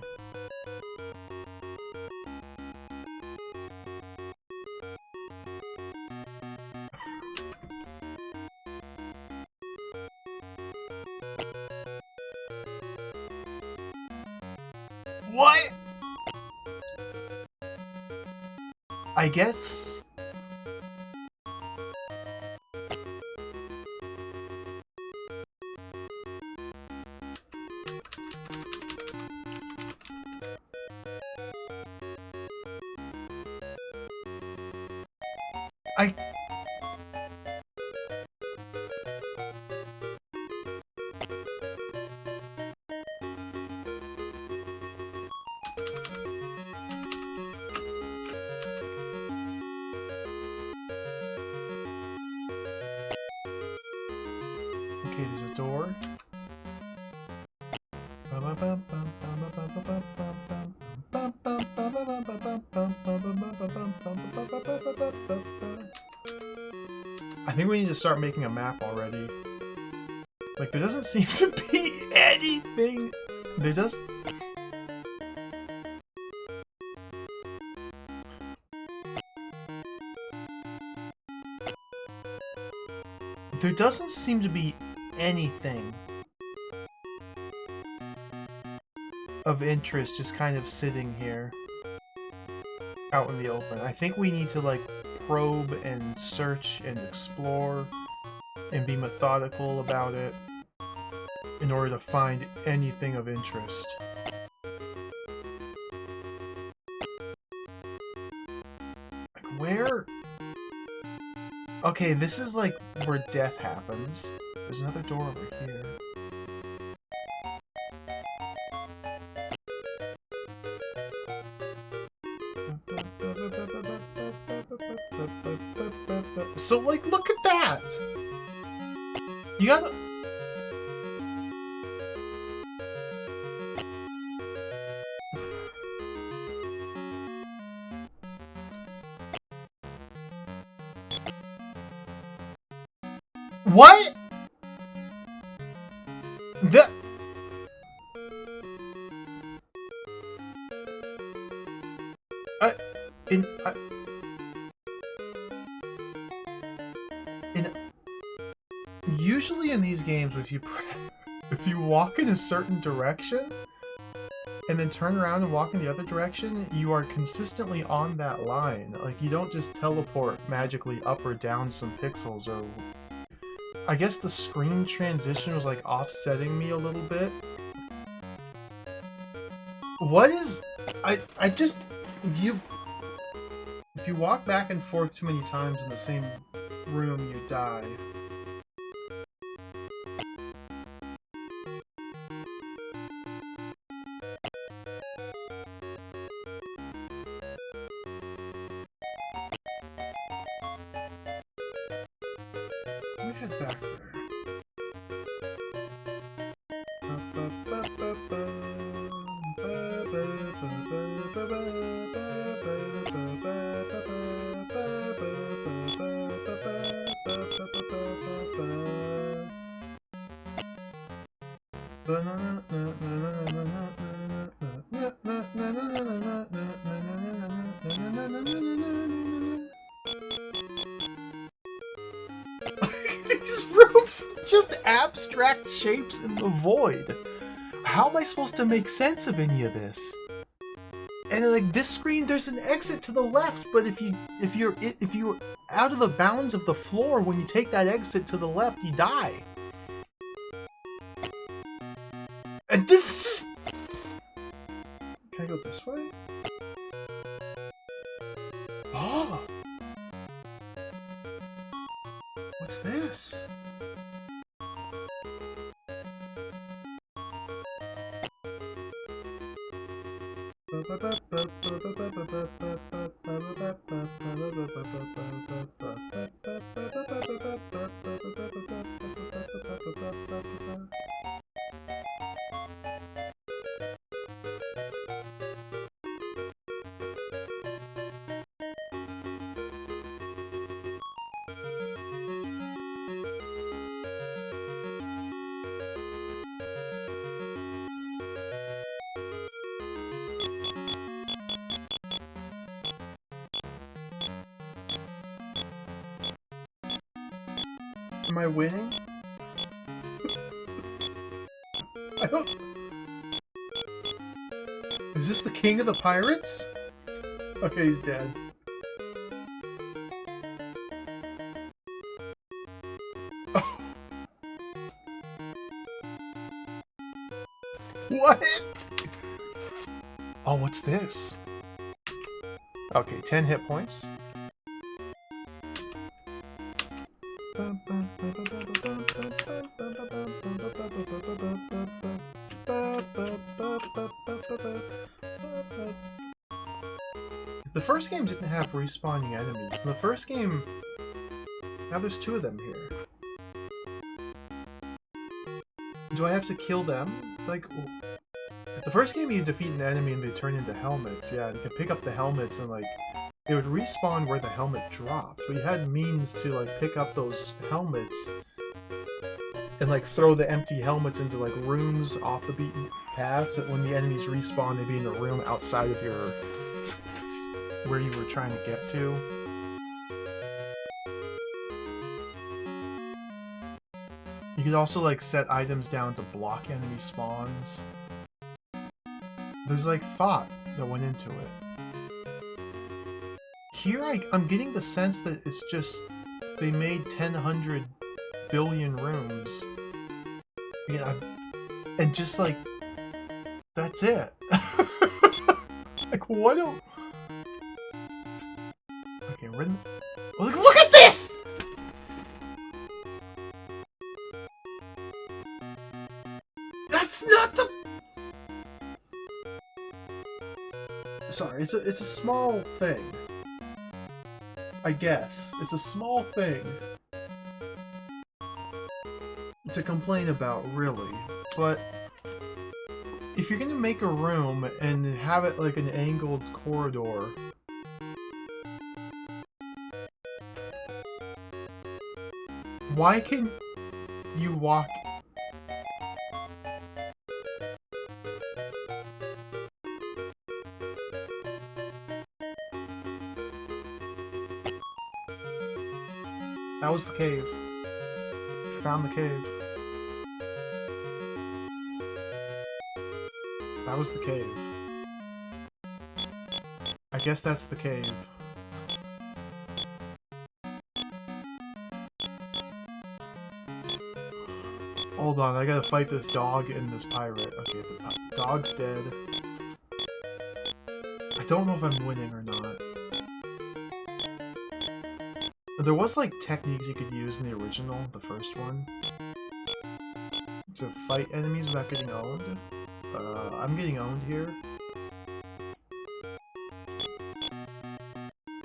Speaker 1: What? I guess... Okay, there's a door. I think we need to start making a map already. Like, there doesn't seem to be anything. There just... There doesn't seem to be anything of interest just kind of sitting here out in the open. I think we need to like probe and search and explore and be methodical about it in order to find anything of interest. Like where? Okay, this is like where death happens. There's another door over here. So, like, look at that! You gotta... What?! The... Usually in these games, if you walk in a certain direction and then turn around and walk in the other direction, you are consistently on that line. Like, you don't just teleport magically up or down some pixels, or... I guess the screen transition was, like, offsetting me a little bit. What is... I just... If you walk back and forth too many times in the same room, you die. Let me head back there. These rooms are just abstract shapes in the void. How am I supposed to make sense of any of this? And like this screen, there's an exit to the left, but if you're out of the bounds of the floor when you take that exit to the left, you die. And this is... Can I go this way? Oh! What's this? Am I winning? I don't... Is this the king of the pirates? Okay, he's dead. What? Oh, what's this? Okay, 10 hit points. The first game didn't have respawning enemies. In the first game, now there's 2 of them here. Do I have to kill them? Like, the first game you defeat an enemy and they turn into helmets, yeah, and you can pick up the helmets and like, it would respawn where the helmet dropped. But you had means to like pick up those helmets and like throw the empty helmets into like rooms off the beaten path, so that when the enemies respawn, they'd be in a room outside of your where you were trying to get to. You could also like set items down to block enemy spawns. There's like thought that went into it. Here I'm getting the sense that it's just they made 100 billion rooms. Yeah, and just like that's it. Like what do... Okay, we're in... Look at this! That's not the... Sorry, it's a small thing. I guess. It's a small thing to complain about, really. But if you're gonna make a room and have it like an angled corridor, why can you walk... That was the cave. Found the cave. That was the cave. I guess that's the cave. Hold on, I gotta fight this dog and this pirate. Okay, the dog's dead. I don't know if I'm winning or not. There was like techniques you could use in the original, the first one, to fight enemies without getting owned. I'm getting owned here.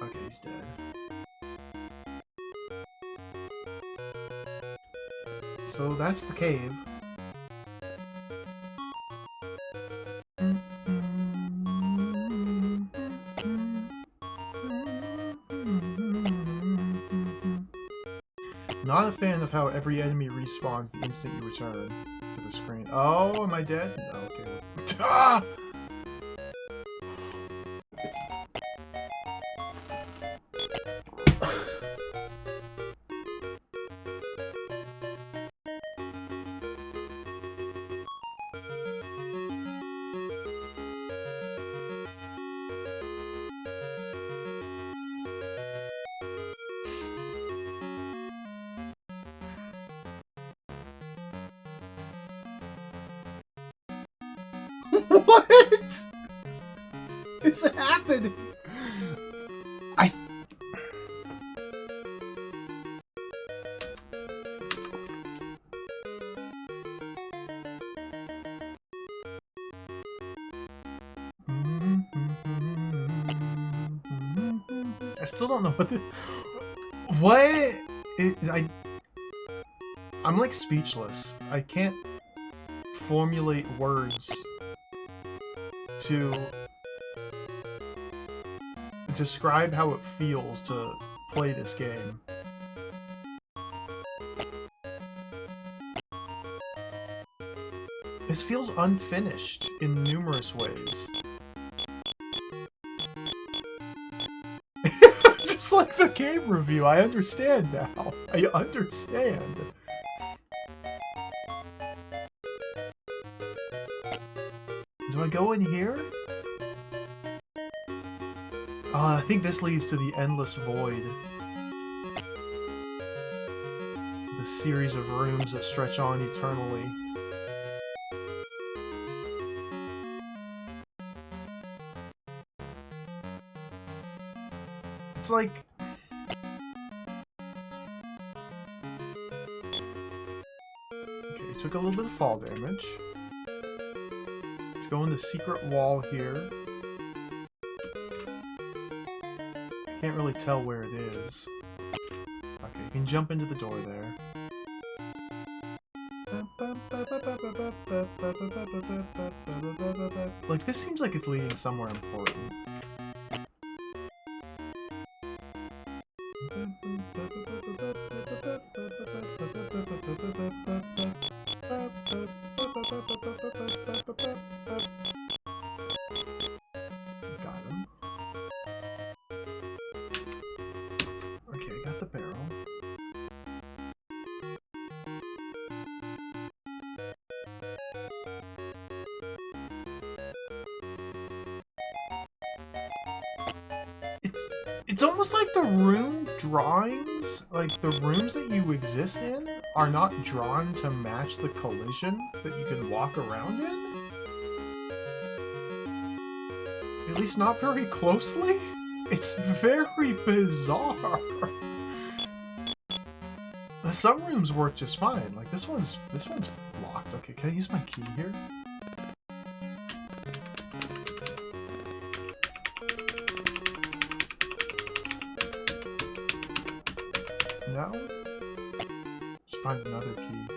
Speaker 1: Okay, he's dead. So that's the cave. Not a fan of how every enemy respawns the instant you return to the screen. Oh, am I dead? No, okay. Ah! What is happening? I still don't know what the... I'm like speechless. I can't formulate words to describe how it feels to play this game. This feels unfinished in numerous ways. Just like the game review, I understand now. I understand. Do I go in here? I think this leads to the endless void. The series of rooms that stretch on eternally. It's like... Okay, took a little bit of fall damage. Let's go in the secret wall here. Can't really tell where it is. Okay, you can jump into the door there. Like, this seems like it's leading somewhere important. Got him. Okay, got the barrel. It's almost like the room drawings, like the rooms that you exist in, are not drawn to match the collision that you can walk around in. At least not very closely. It's very bizarre. Some rooms work just fine. Like this one's locked. Okay, can I use my key here? No? Should find another key.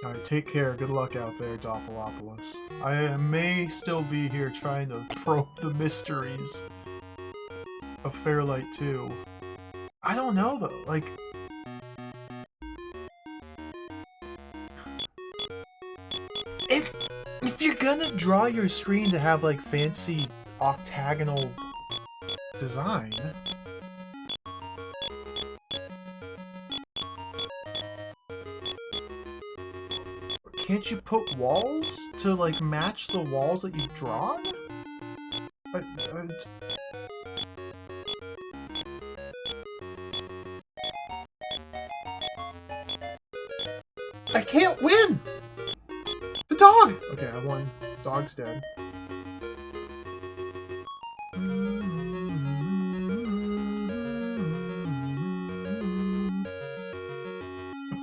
Speaker 1: Alright, take care. Good luck out there, Doppelopoulos. I may still be here trying to probe the mysteries of Fairlight 2. I don't know, though. Like... If you're gonna draw your screen to have, like, fancy octagonal design... Can't you put walls to, like, match the walls that you've drawn? I can't win! The dog! Okay, I won. The dog's dead.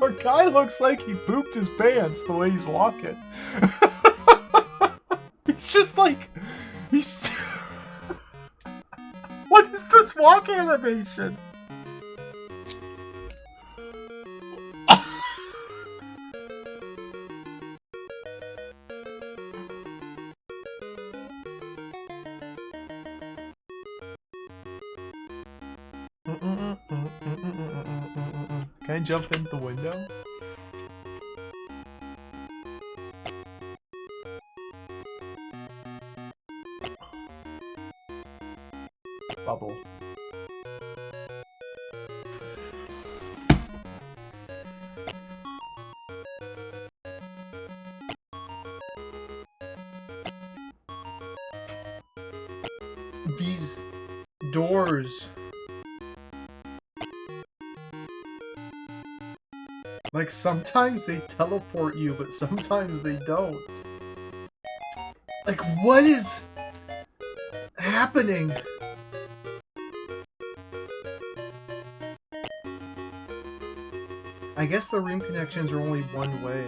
Speaker 1: Our guy looks like he pooped his pants the way he's walking. It's just like... He's... What is this walking animation? Can I jump in the window? Bubble. These doors, like, sometimes they teleport you, but sometimes they don't. Like, what is happening? I guess the room connections are only one way.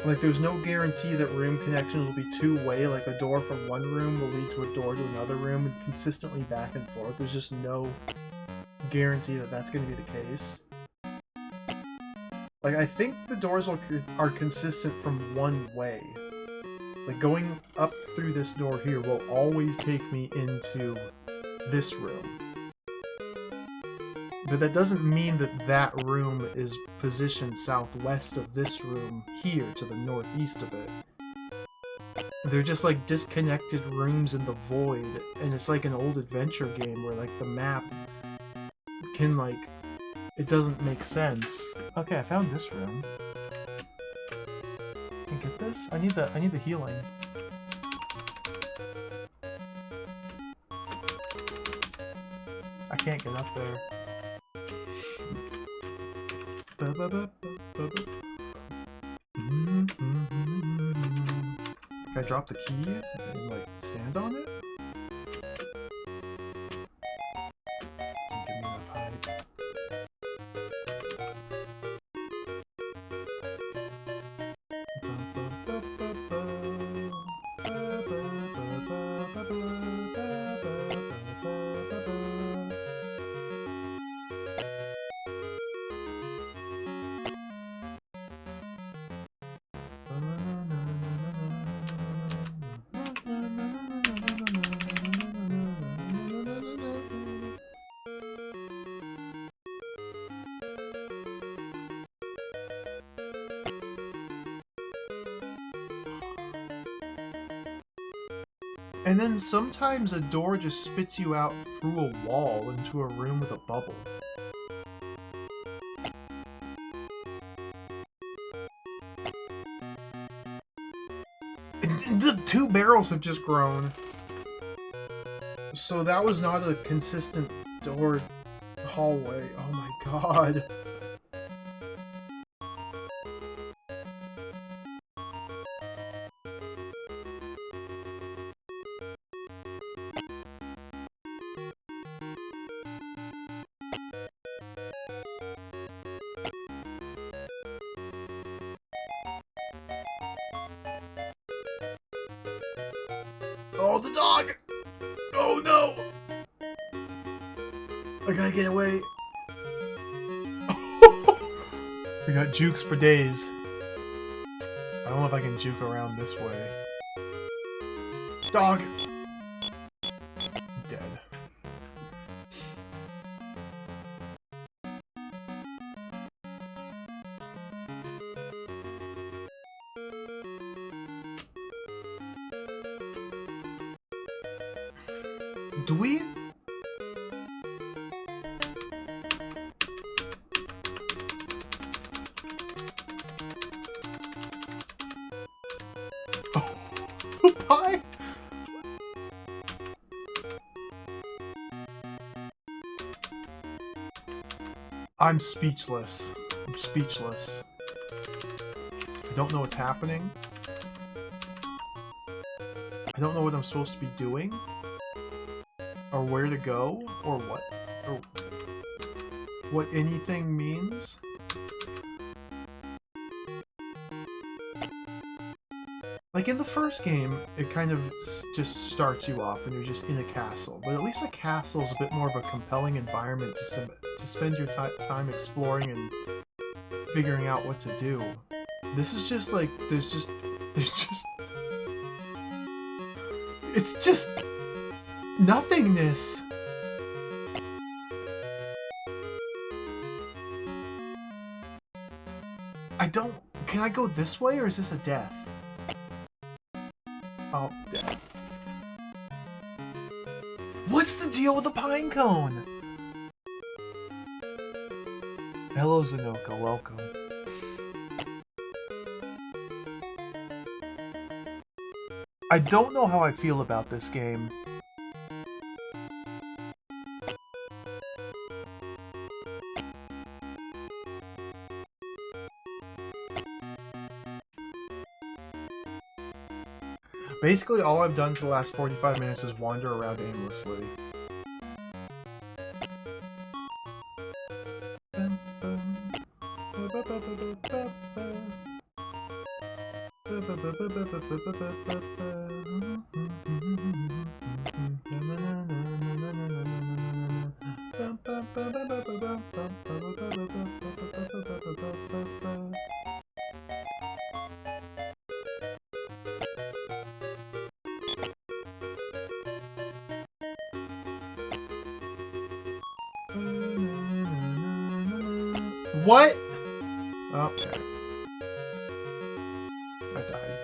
Speaker 1: Like, there's no guarantee that room connections will be two-way, like a door from one room will lead to a door to another room, and consistently back and forth. There's just no guarantee that that's going to be the case. Like, I think the doors are consistent from one way. Like, going up through this door here will always take me into this room. But that doesn't mean that that room is positioned southwest of this room here to the northeast of it. They're just like disconnected rooms in the void, and it's like an old adventure game where like the map can like, it doesn't make sense. Okay, I found this room. Can I get this? I need the healing. I can't get up there. Can I drop the key and like stand on it? Doesn't give me enough height. And then sometimes a door just spits you out through a wall into a room with a bubble. The two barrels have just grown. So that was not a consistent door hallway. Oh my god. Oh, the dog! Oh no! I gotta get away. We got jukes for days. I don't know if I can juke around this way. Dog! Dead. Do we? Oh, the pie? I'm speechless. I'm speechless. I don't know what's happening. I don't know what I'm supposed to be doing. Or where to go, or what anything means. Like in the first game, it kind of just starts you off and you're just in a castle. But at least a castle is a bit more of a compelling environment to spend your time exploring and figuring out what to do. This is just like, it's just nothingness. I don't... Can I go this way, or is this a death? Oh, death. What's the deal with the pine cone? Hello, Zanoka. Welcome. I don't know how I feel about this game. Basically, all I've done for the last 45 minutes is wander around aimlessly. What? Okay. I died.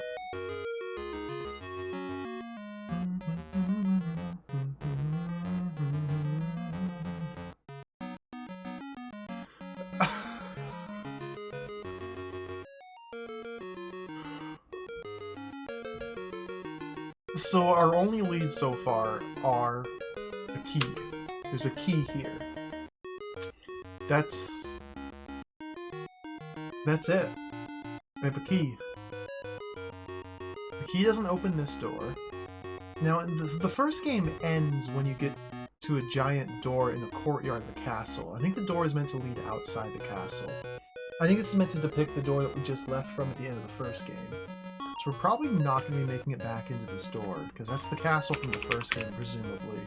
Speaker 1: So our only leads so far are a key. There's a key here. That's it. I have a key. The key doesn't open this door. Now, the first game ends when you get to a giant door in a courtyard of the castle. I think the door is meant to lead outside the castle. I think this is meant to depict the door that we just left from at the end of the first game. So we're probably not going to be making it back into this door, because that's the castle from the first game, presumably.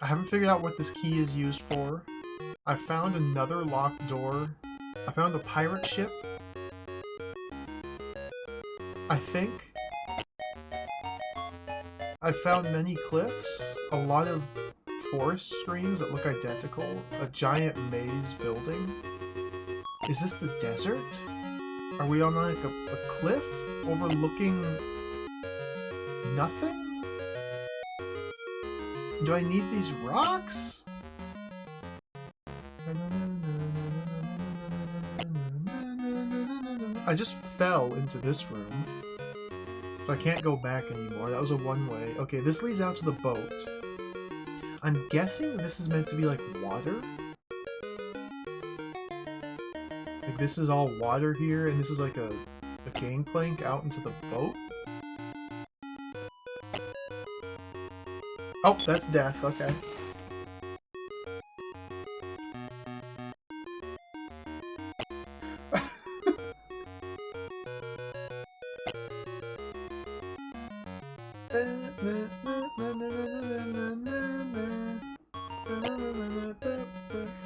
Speaker 1: I haven't figured out what this key is used for. I found another locked door. I found a pirate ship. I think. I found many cliffs, a lot of forest screens that look identical, a giant maze building. Is this the desert? Are we on like a cliff overlooking nothing? Do I need these rocks? I just fell into this room. So I can't go back anymore. That was a one-way. Okay, this leads out to the boat. I'm guessing this is meant to be like water. Like this is all water here, and this is like a gangplank out into the boat. Oh, that's death. Okay.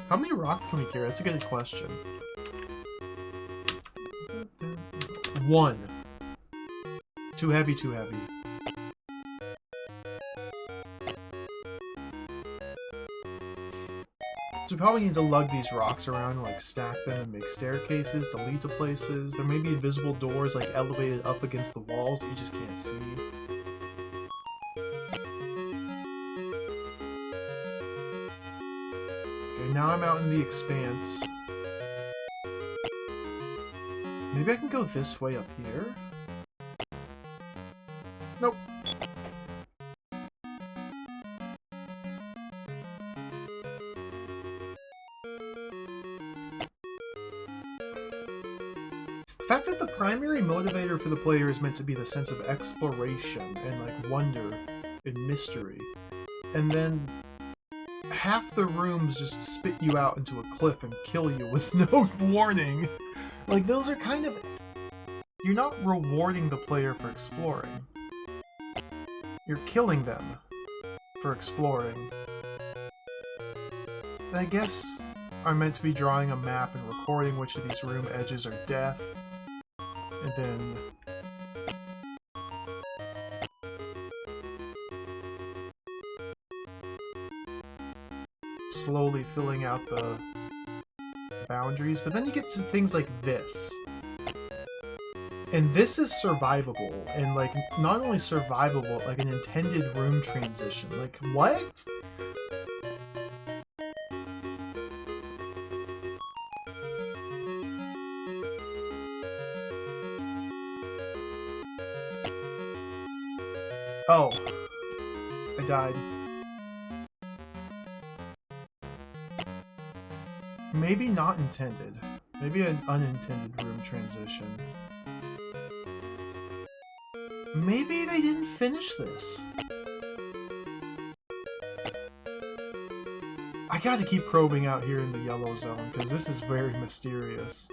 Speaker 1: How many rocks can we carry? That's a good question. 1. Too heavy, too heavy. So we probably need to lug these rocks around and like stack them and make staircases to lead to places. There may be invisible doors like elevated up against the walls that you just can't see. Okay, now I'm out in the expanse. Maybe I can go this way up here? Nope. The fact that the primary motivator for the player is meant to be the sense of exploration and like wonder and mystery, and then half the rooms just spit you out into a cliff and kill you with no warning. Like, those are kind of... You're not rewarding the player for exploring. You're killing them for exploring. I guess I'm meant to be drawing a map and recording which of these room edges are death. And then... slowly filling out the boundaries, but then you get to things like this. And this is survivable, and like not only survivable, like an intended room transition. Like what? Oh, I died. Maybe not intended. Maybe an unintended room transition. Maybe they didn't finish this. I gotta keep probing out here in the yellow zone, because this is very mysterious.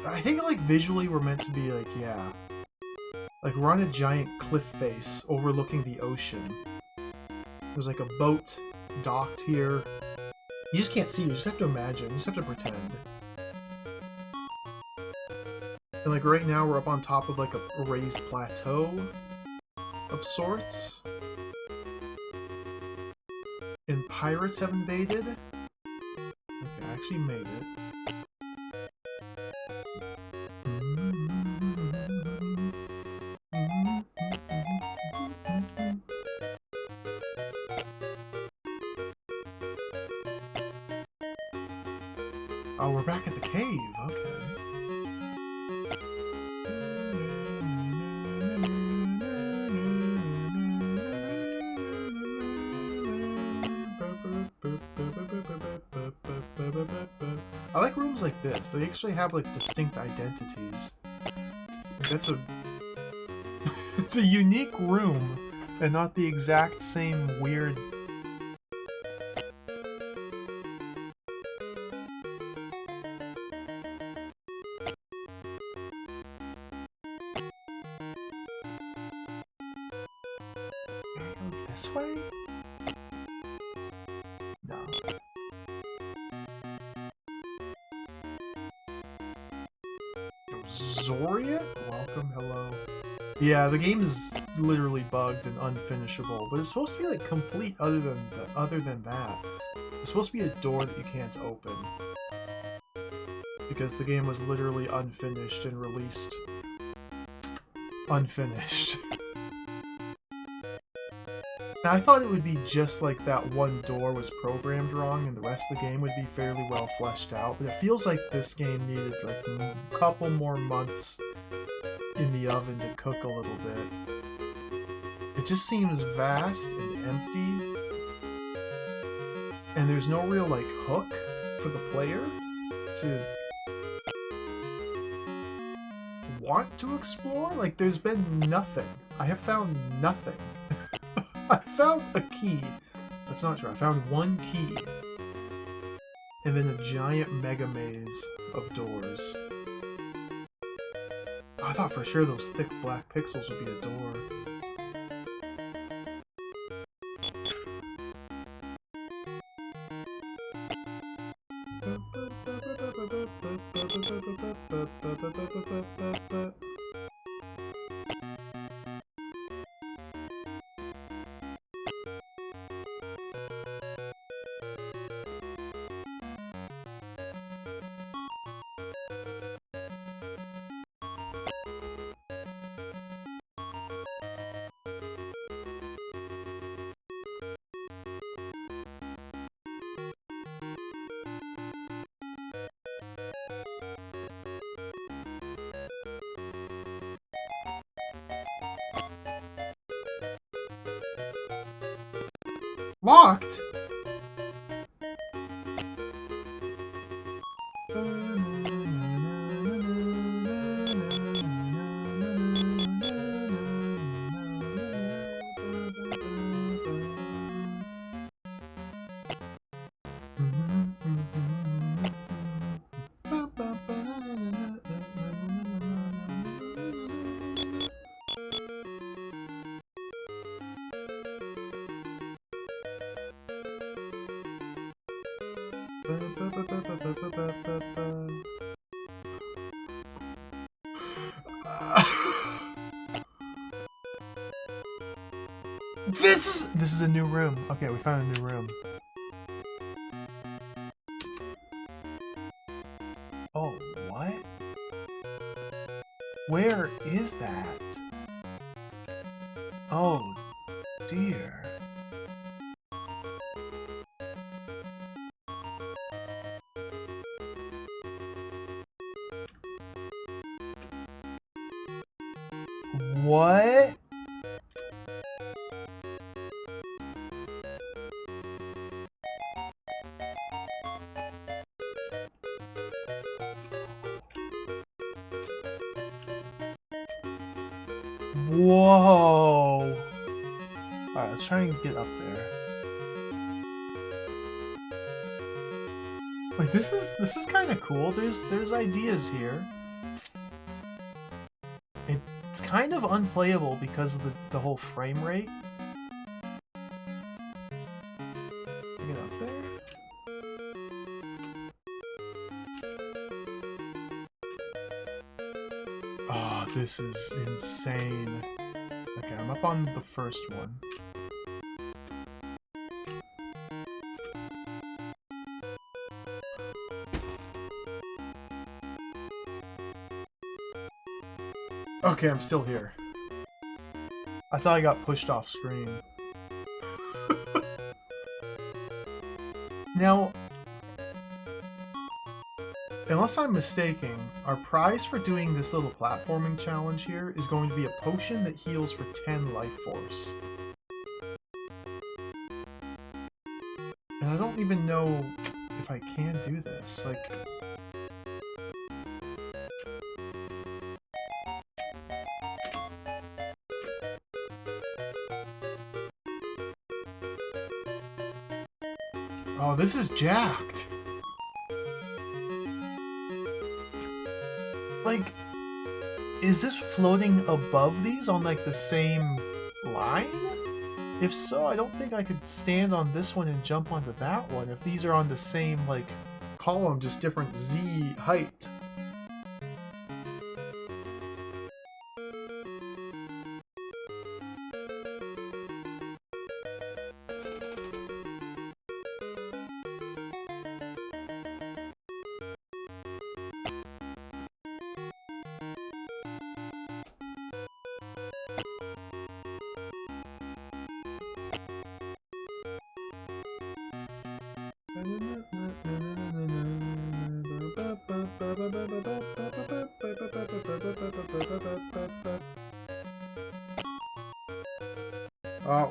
Speaker 1: I think like visually we're meant to be like, yeah. Like we're on a giant cliff face overlooking the ocean. There's like a boat docked here. You just can't see, you just have to imagine, you just have to pretend. And like right now we're up on top of like a raised plateau of sorts. And pirates have invaded. Okay, I actually made it. Oh, we're back at the cave, okay. I like rooms like this. They actually have like distinct identities. Like, that's a it's a unique room and not the exact same weird. Can I go this way? No. Zoria? Welcome, hello. Yeah, the game is literally bugged and unfinishable, but it's supposed to be like complete other than that. It's supposed to be a door that you can't open. Because the game was literally unfinished and released unfinished. Now, I thought it would be just like that one door was programmed wrong and the rest of the game would be fairly well fleshed out, but it feels like this game needed like a couple more months in the oven to cook a little bit. It just seems vast and empty, and there's no real like hook for the player to want to explore. Like there's been nothing. I have found nothing. I found a key. That's not true. I found one key. And then a giant mega maze of doors. I thought for sure those thick black pixels would be a door. Locked? This is a new room. Okay, we found a new room. Oh, what? Where is that? Oh, dear. What? Whoa. Alright, let's try and get up there. Wait, this is kind of cool. There's ideas here. It's kind of unplayable because of the whole frame rate. Get up there. Oh, this is insane. Okay, I'm up on the first one. Okay, I'm still here. I thought I got pushed off screen. Now, unless I'm mistaken, our prize for doing this little platforming challenge here is going to be a potion that heals for 10 life force. And I don't even know if I can do this. Like... Oh, this is jacked. Like, is this floating above these on, like, the same line? If so, I don't think I could stand on this one and jump onto that one if these are on the same, like, column, just different Z height.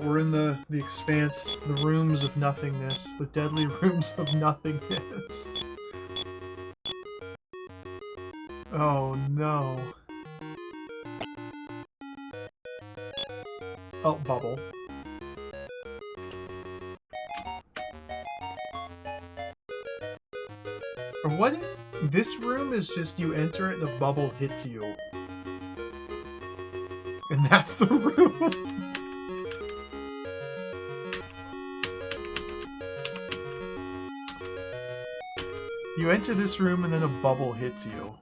Speaker 1: We're in the expanse, the rooms of nothingness, the deadly rooms of nothingness. Oh no. Oh, bubble. Or what? This room is just you enter it and a bubble hits you. And that's the room. You enter this room and then a bubble hits you.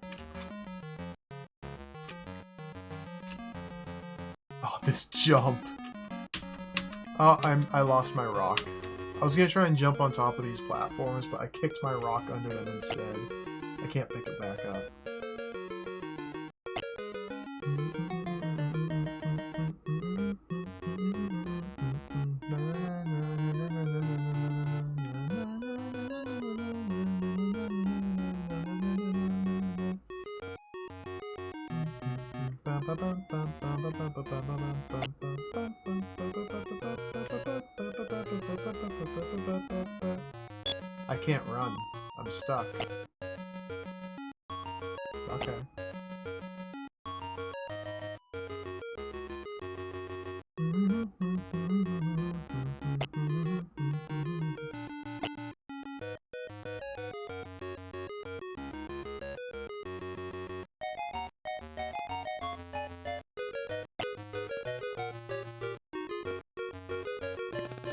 Speaker 1: Oh, this jump. Oh, I lost my rock. I was gonna try and jump on top of these platforms, but I kicked my rock under them instead. I can't pick it back up. I can't run. I'm stuck. Okay.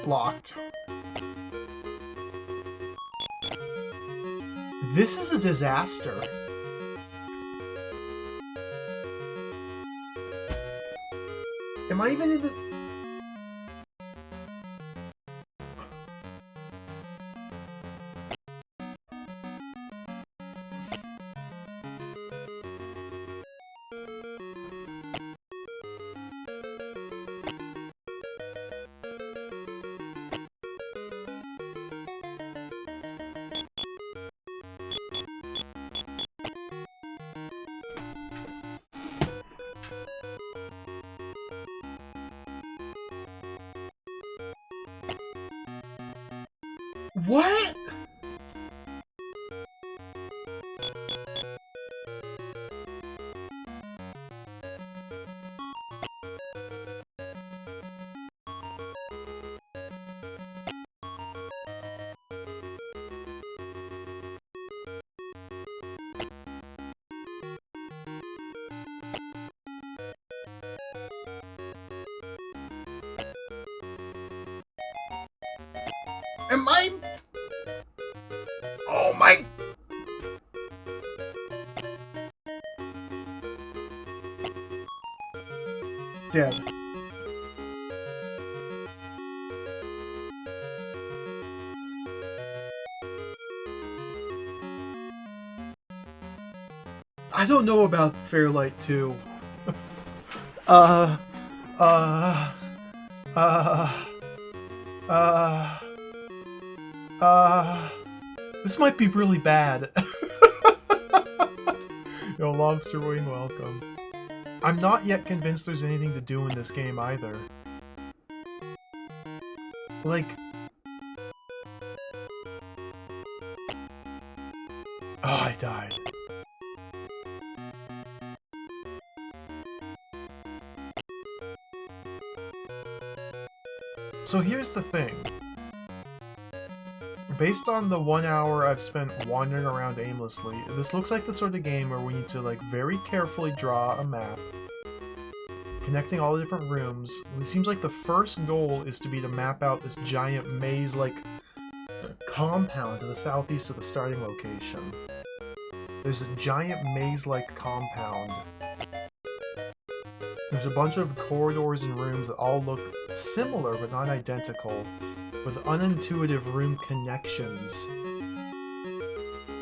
Speaker 1: Locked. This is a disaster. Am I even in the... What? Am I? Oh my! Dead. I don't know about Fairlight 2. Uh, uh, this might be really bad. Yo, Lobster Wing, welcome. I'm not yet convinced there's anything to do in this game either. Like... Oh, I died. So here's the thing. Based on the 1 hour I've spent wandering around aimlessly, this looks like the sort of game where we need to like very carefully draw a map, connecting all the different rooms. It seems like the first goal is to map out this giant maze-like compound to the southeast of the starting location. There's a giant maze-like compound. There's a bunch of corridors and rooms that all look similar but not identical, with unintuitive room connections.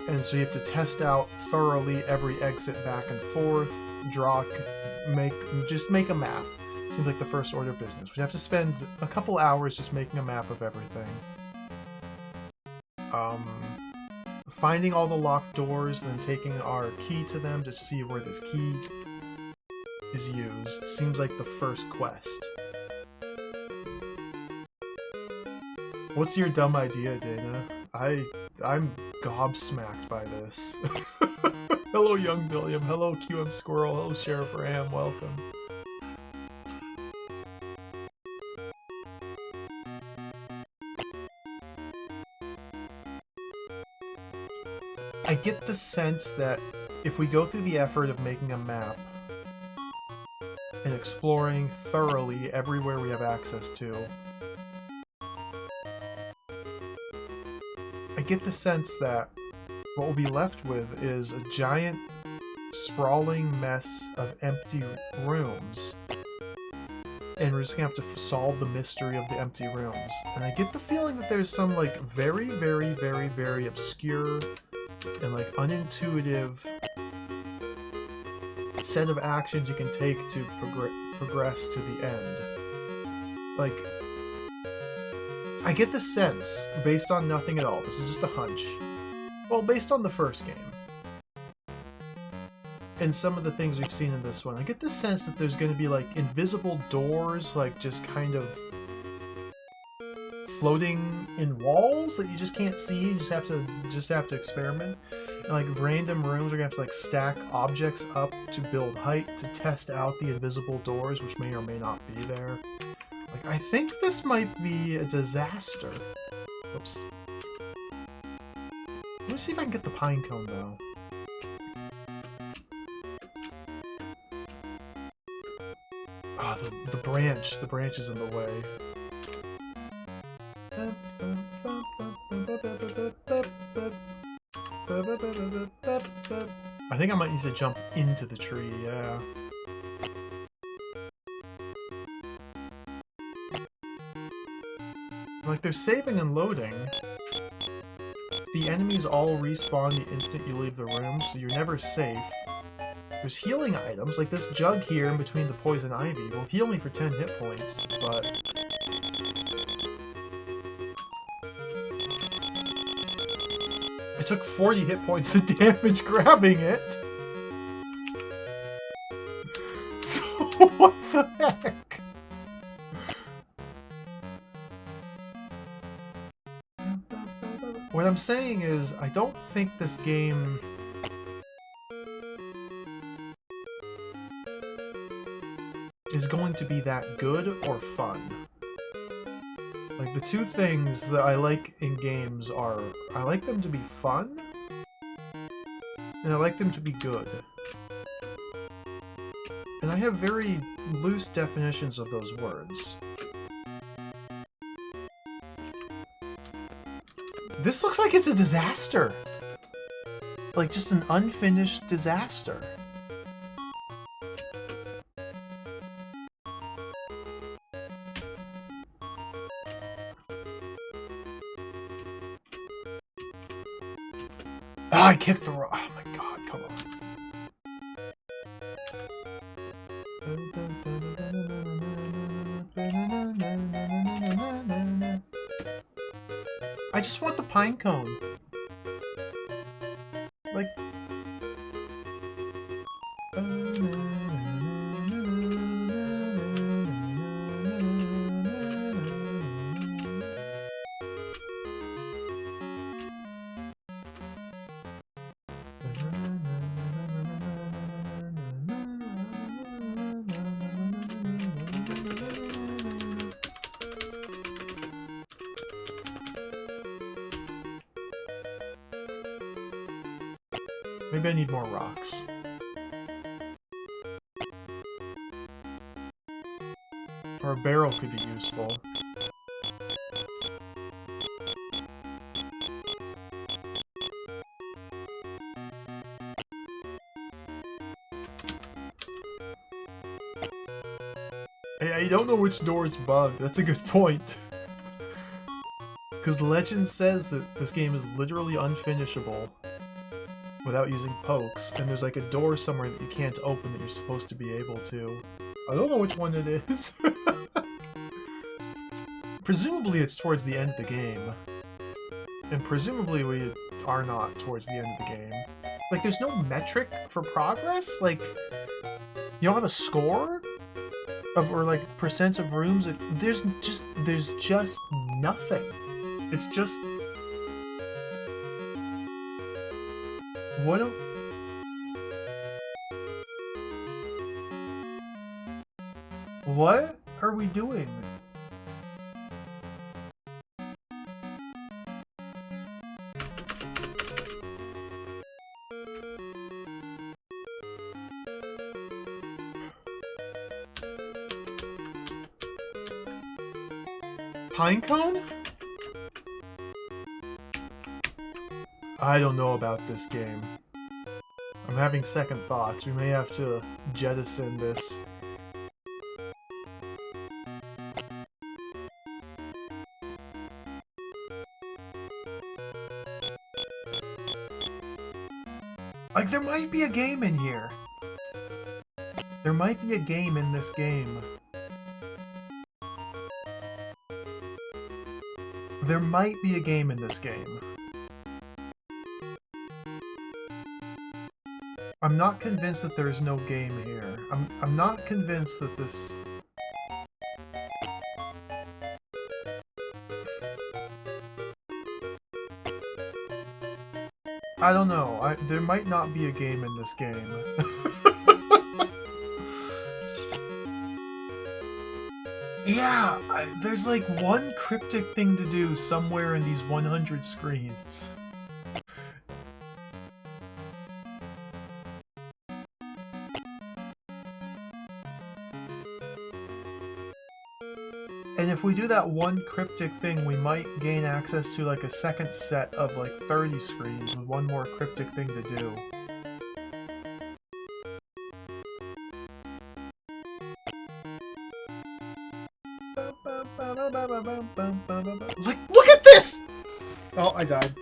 Speaker 1: And so you have to test out thoroughly every exit back and forth, just make a map. Seems like the first order of business. We have to spend a couple hours just making a map of everything. Finding all the locked doors, then taking our key to them to see where this key is used. Seems like the first quest. What's your dumb idea, Dana? I'm gobsmacked by this. Hello, Young William. Hello, QM Squirrel. Hello, Sheriff Ram. Welcome. I get the sense that if we go through the effort of making a map and exploring thoroughly everywhere we have access to, I get the sense that what we'll be left with is a giant, sprawling mess of empty rooms. And we're just gonna have to solve the mystery of the empty rooms. And I get the feeling that there's some, like, very, very, very, very obscure and, like, unintuitive set of actions you can take to progress to the end. Like, I get the sense, based on nothing at all, this is just a hunch, well, based on the first game, and some of the things we've seen in this one, I get the sense that there's going to be, like, invisible doors, like, just kind of floating in walls that you just can't see, you just have to experiment. And, like, random rooms are gonna have to, like, stack objects up to build height to test out the invisible doors, which may or may not be there. Like, I think this might be a disaster. Oops. Let's see if I can get the pine cone, though. Ah, the branch. The branch is in the way. I think I might need to jump into the tree, yeah. Like, they're saving and loading. The enemies all respawn the instant you leave the room, so you're never safe. There's healing items, like this jug here in between the poison ivy will heal me for 10 hit points, but... I took 40 hit points of damage grabbing it! So, what the heck? I'm saying is, I don't think this game is going to be that good or fun. Like, the two things that I like in games are, I like them to be fun, and I like them to be good. And I have very loose definitions of those words. This looks like it's a disaster! Like, just an unfinished disaster. Ah, I kicked the wrong... Oh my god, come on. I just want the pine cone. Like... Maybe I need more rocks. Or a barrel could be useful. I don't know which door is bugged. That's a good point. Because legend says that this game is literally unfinishable without using pokes, and there's like a door somewhere that you can't open that you're supposed to be able to. I don't know which one it is. Presumably it's towards the end of the game. And presumably we are not towards the end of the game. Like, there's no metric for progress? Like, you don't have a score? Or like percent of rooms? There's just nothing. It's just... What are we doing? Pinecone? I don't know about this game. I'm having second thoughts. We may have to jettison this. Like, there might be a game in here. There might be a game in this game. There might be a game in this game. I'm not convinced that there is no game here. I'm not convinced that this... I don't know. There might not be a game in this game. Yeah, there's like one cryptic thing to do somewhere in these 100 screens. And if we do that one cryptic thing, we might gain access to like a second set of like 30 screens with one more cryptic thing to do. Like, look at this! Oh, I died.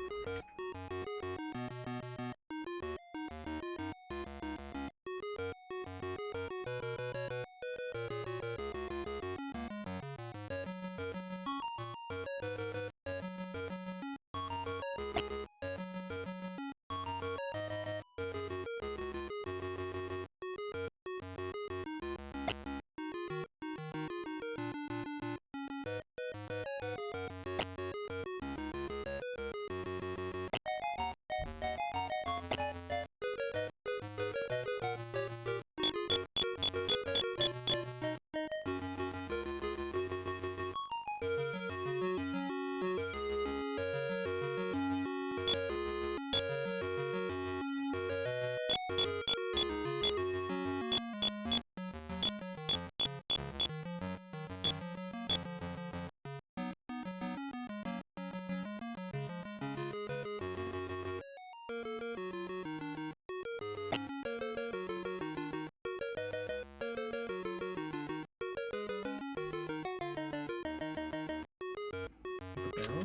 Speaker 1: Barrel?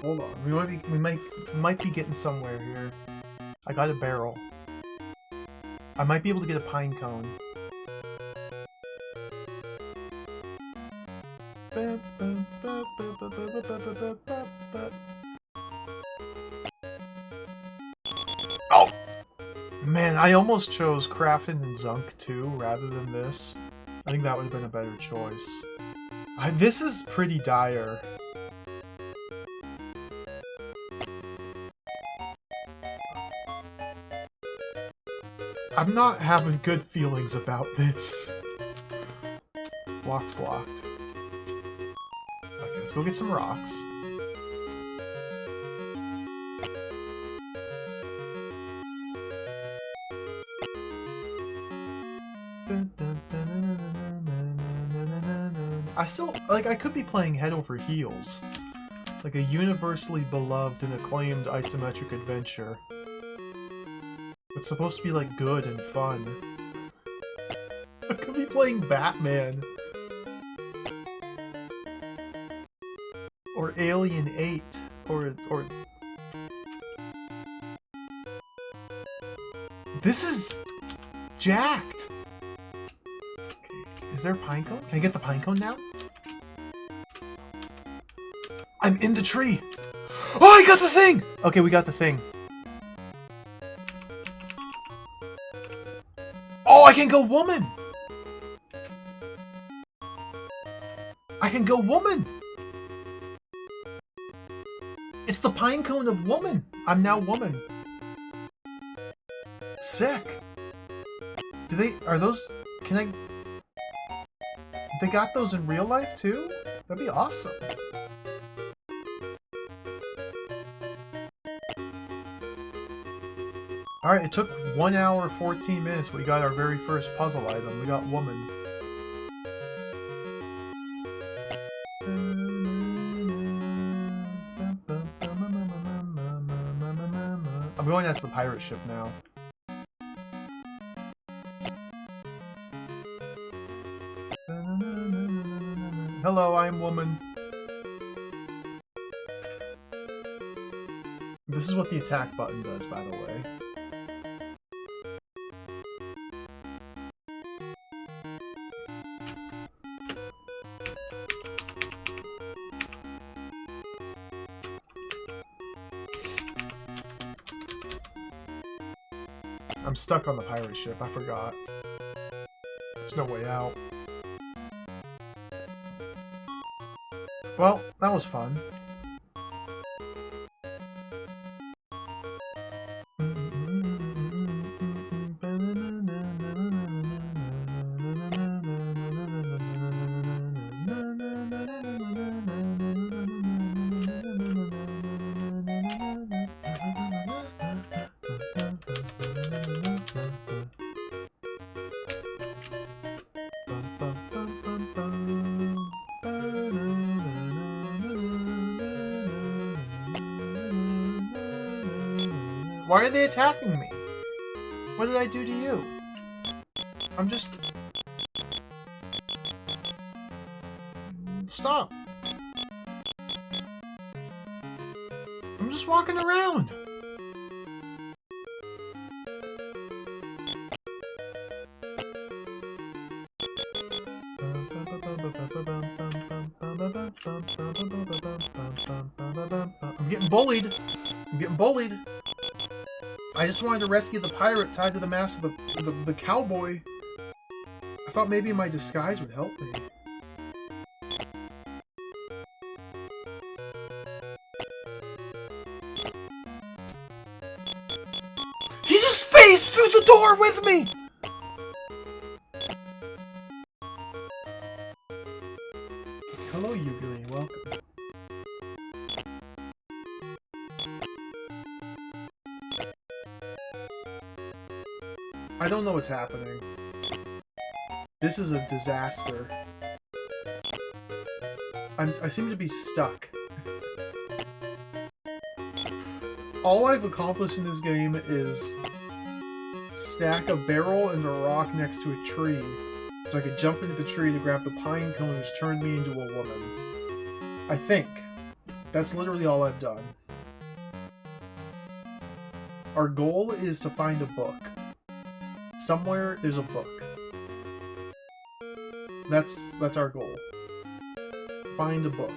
Speaker 1: Hold on, we might be getting somewhere here. I got a barrel. I might be able to get a pine cone. Oh! Man, I almost chose Crafton and Zunk 2 rather than this. I think that would have been a better choice. This is pretty dire. I'm not having good feelings about this. Blocked. Okay, let's go get some rocks. I still, like, I could be playing head over heels. Like a universally beloved and acclaimed isometric adventure. It's supposed to be, like, good and fun. I could be playing Batman. Or Alien 8. Or... This is... jacked! Okay. Is there a pine cone? Can I get the pine cone now? I'm in the tree! Oh, I got the thing! Okay, we got the thing. Oh, I can go woman! I can go woman! It's the pine cone of woman! I'm now woman. Sick! Do they... are those... can I... they got those in real life too? That'd be awesome. Alright, it took 1 hour 14 minutes, but we got our very first puzzle item. We got woman. I'm going out to the pirate ship now. Hello, I am woman. This is what the attack button does, by the way. I'm stuck on the pirate ship, I forgot. There's no way out. Well, that was fun. Why are they attacking me? What did I do to you? I'm just... Stop. I'm just walking around. I'm getting bullied. I'm getting bullied. I just wanted to rescue the pirate tied to the mast of the cowboy. I thought maybe my disguise would help me. He just phased through the door with me! Hello, Yuguri. Welcome. I don't know what's happening. This is a disaster. I seem to be stuck. All I've accomplished in this game is stack a barrel and a rock next to a tree so I could jump into the tree to grab the pine cone which turned me into a woman. I think. That's literally all I've done. Our goal is to find a book. Somewhere there's a book. That's our goal. Find a book.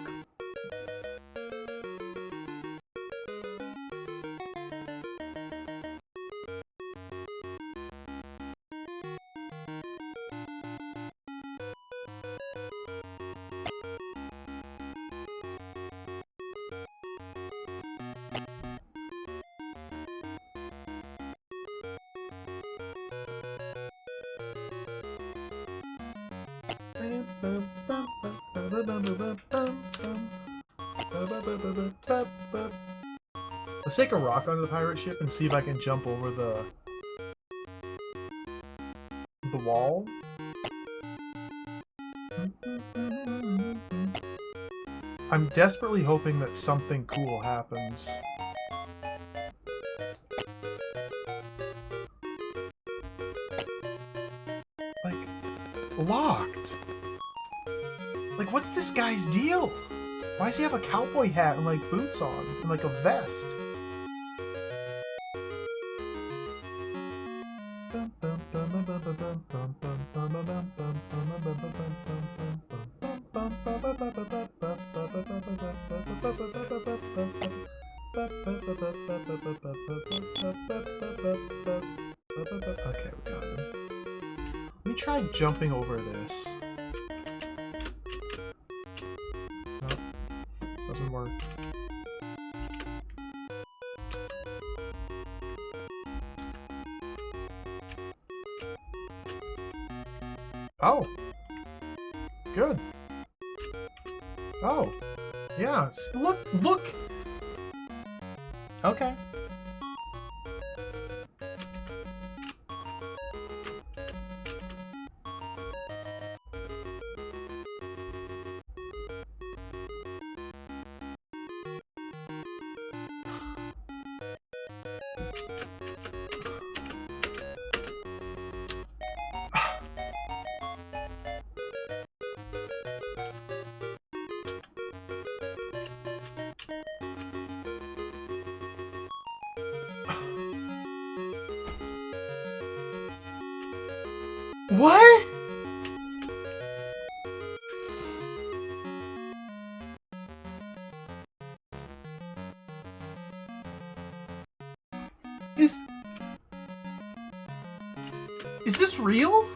Speaker 1: Let's take a rock onto the pirate ship and see if I can jump over the wall. I'm desperately hoping that something cool happens. Like, locked. Like, what's this guy's deal? Why does he have a cowboy hat and, like, boots on? And, like, a vest? Okay, we got him. Let me try jumping over this. Nope. Doesn't work. Oh. Good. Oh. Yeah. Look! Okay. What? Is this real?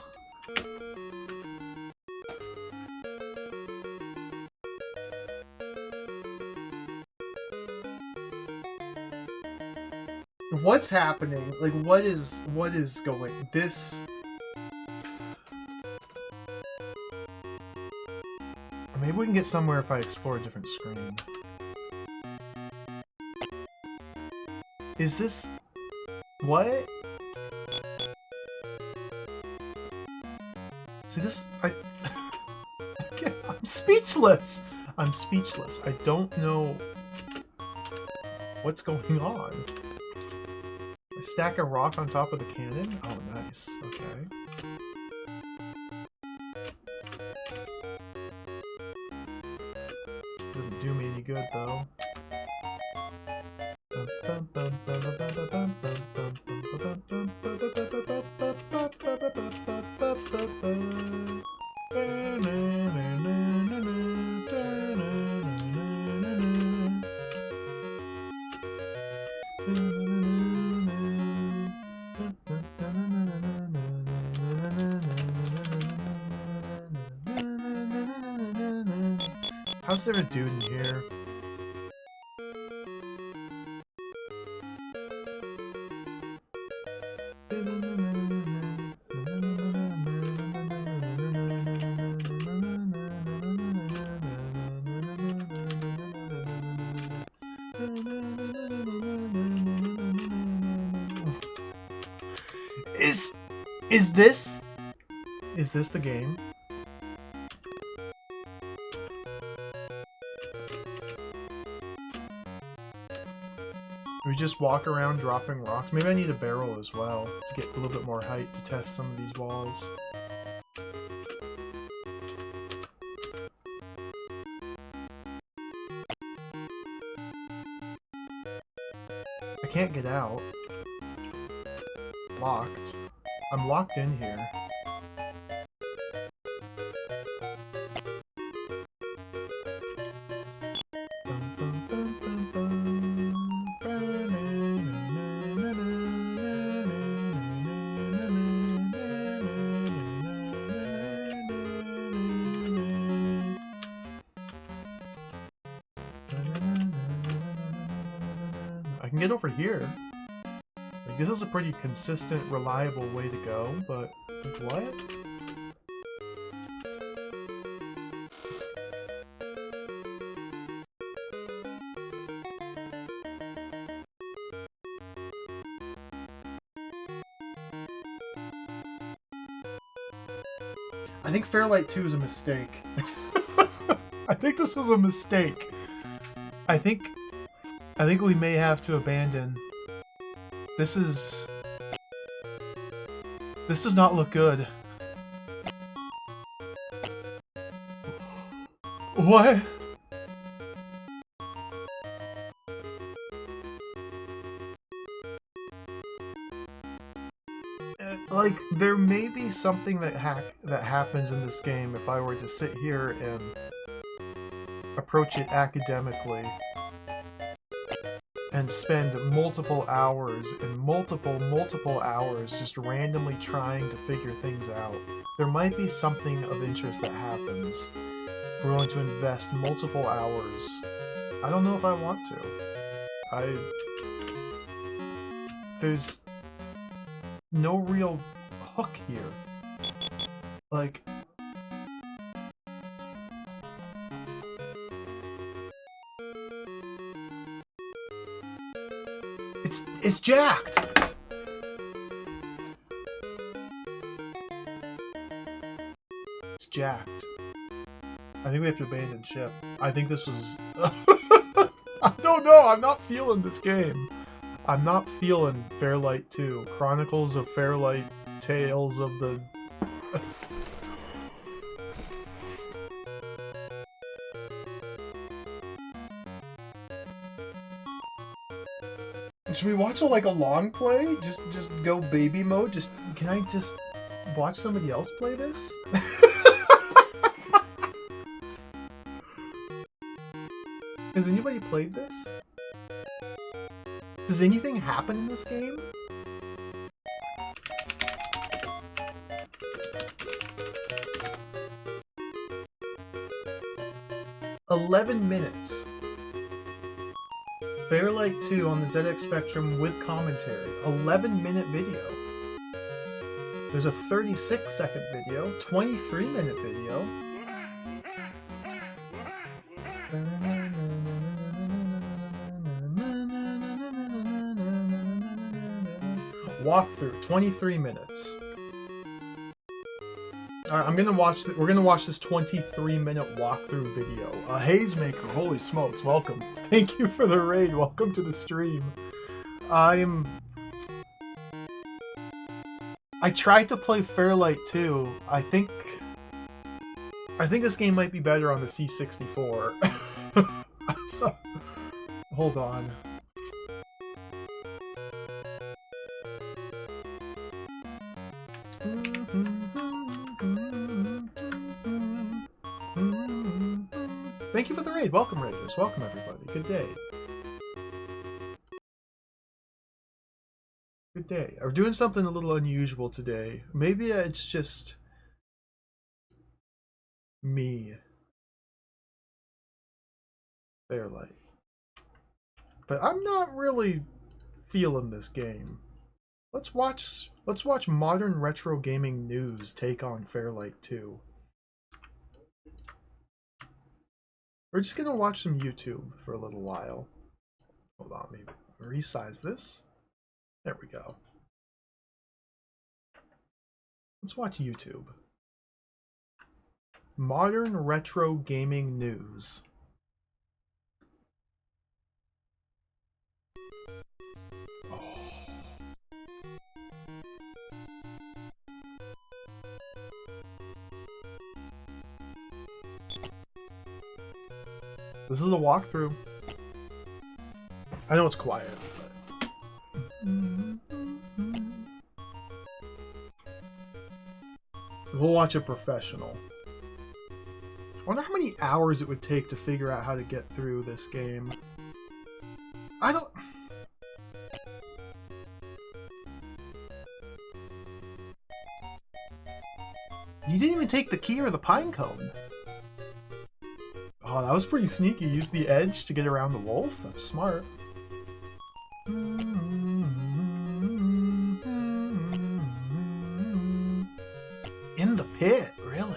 Speaker 1: What's happening? Like, what is going? This. Maybe we can get somewhere if I explore a different screen. Is this... What? See, this... I'm speechless! I'm speechless. I don't know what's going on. I stack a rock on top of the cannon? Oh, nice. Okay. Doesn't do me any good, though. How's there a dude in here? Is this the game? We just walk around dropping rocks. Maybe I need a barrel as well to get a little bit more height to test some of these walls. I can't get out. Locked. I'm locked in here. I can get over here. Like, this is a pretty consistent, reliable way to go, but like, what? I think Fairlight 2 is a mistake. I think this was a mistake. I think we may have to abandon. This does not look good. What? Like, there may be something that happens in this game if I were to sit here and approach it academically and spend multiple hours and multiple hours just randomly trying to figure things out. There might be something of interest that happens. We're going to invest multiple hours. I don't know if I want to. There's no real hook here. Like, it's jacked. It's jacked. I think we have to abandon ship. I think this was... I don't know, I'm not feeling this game. I'm not feeling Fairlight 2. Chronicles of Fairlight, Tales of the... Should we watch a long play? Just go baby mode? Can I just watch somebody else play this? Has anybody played this? Does anything happen in this game? "11 minutes. Fairlight 2 on the ZX Spectrum with commentary. 11-minute video. There's a 36-second video, 23-minute video. Walkthrough, 23 minutes. Alright, we're gonna watch this 23-minute walkthrough video. Hazemaker, holy smokes, welcome. Thank you for the raid, welcome to the stream. I tried to play Fairlight 2. I think this game might be better on the C64. So, hold on. Thank you for the raid. Welcome, Raiders. Welcome, everybody. Good day. Good day. We're doing something a little unusual today. Maybe it's just me. Fairlight. But I'm not really feeling this game. Let's watch Modern Retro Gaming News take on Fairlight 2. We're just gonna watch some YouTube for a little while. Hold on, maybe resize this. There we go. Let's watch YouTube. Modern Retro Gaming News. This is a walkthrough. I know it's quiet, but... We'll watch a professional. I wonder how many hours it would take to figure out how to get through this game. I don't... You didn't even take the key or the pine cone. Oh, that was pretty sneaky. Use the edge to get around the wolf? That's smart. In the pit, really?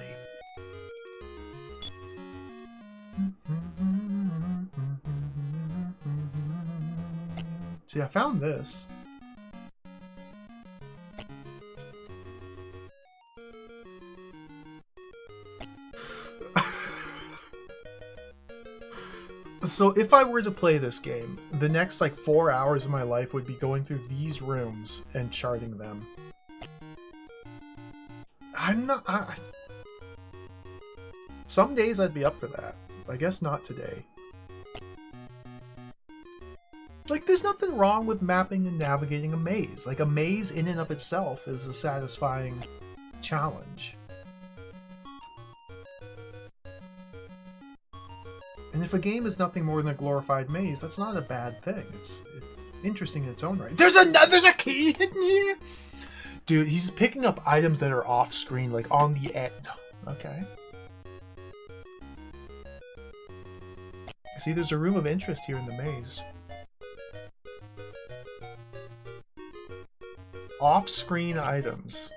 Speaker 1: See, I found this. So if I were to play this game, the next like 4 hours of my life would be going through these rooms and charting them. I'm not... Some days I'd be up for that. I guess not today. Like, there's nothing wrong with mapping and navigating a maze. Like, a maze in and of itself is a satisfying challenge. And if a game is nothing more than a glorified maze, that's not a bad thing. It's interesting in its own right. There's a key in here! Dude, he's picking up items that are off screen, like on the end. Okay. See, there's a room of interest here in the maze. Off-screen items.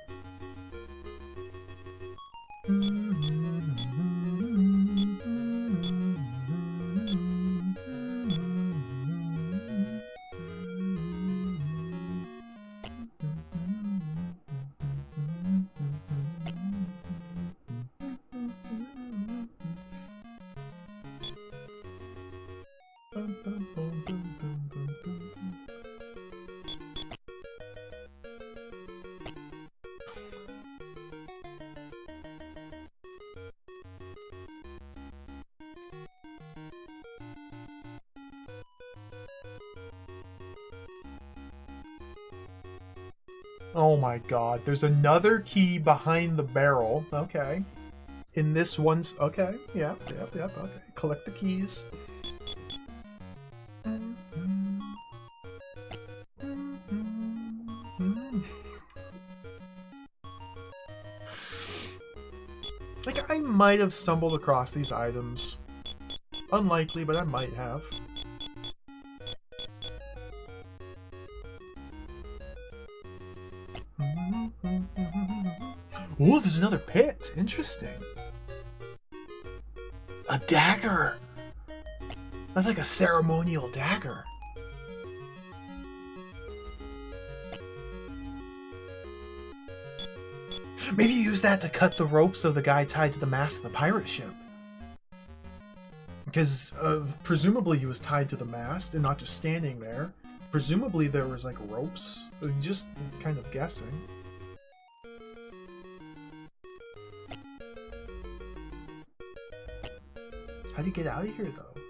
Speaker 1: Oh my god, there's another key behind the barrel. Okay. In this one's... Okay, yep, okay. Collect the keys. Like, I might have stumbled across these items. Unlikely, but I might have. Oh, there's another pit. Interesting. A dagger. That's like a ceremonial dagger. Maybe use that to cut the ropes of the guy tied to the mast of the pirate ship. Because presumably he was tied to the mast and not just standing there. Presumably there was like ropes. Just kind of guessing. How do you get out of here, though?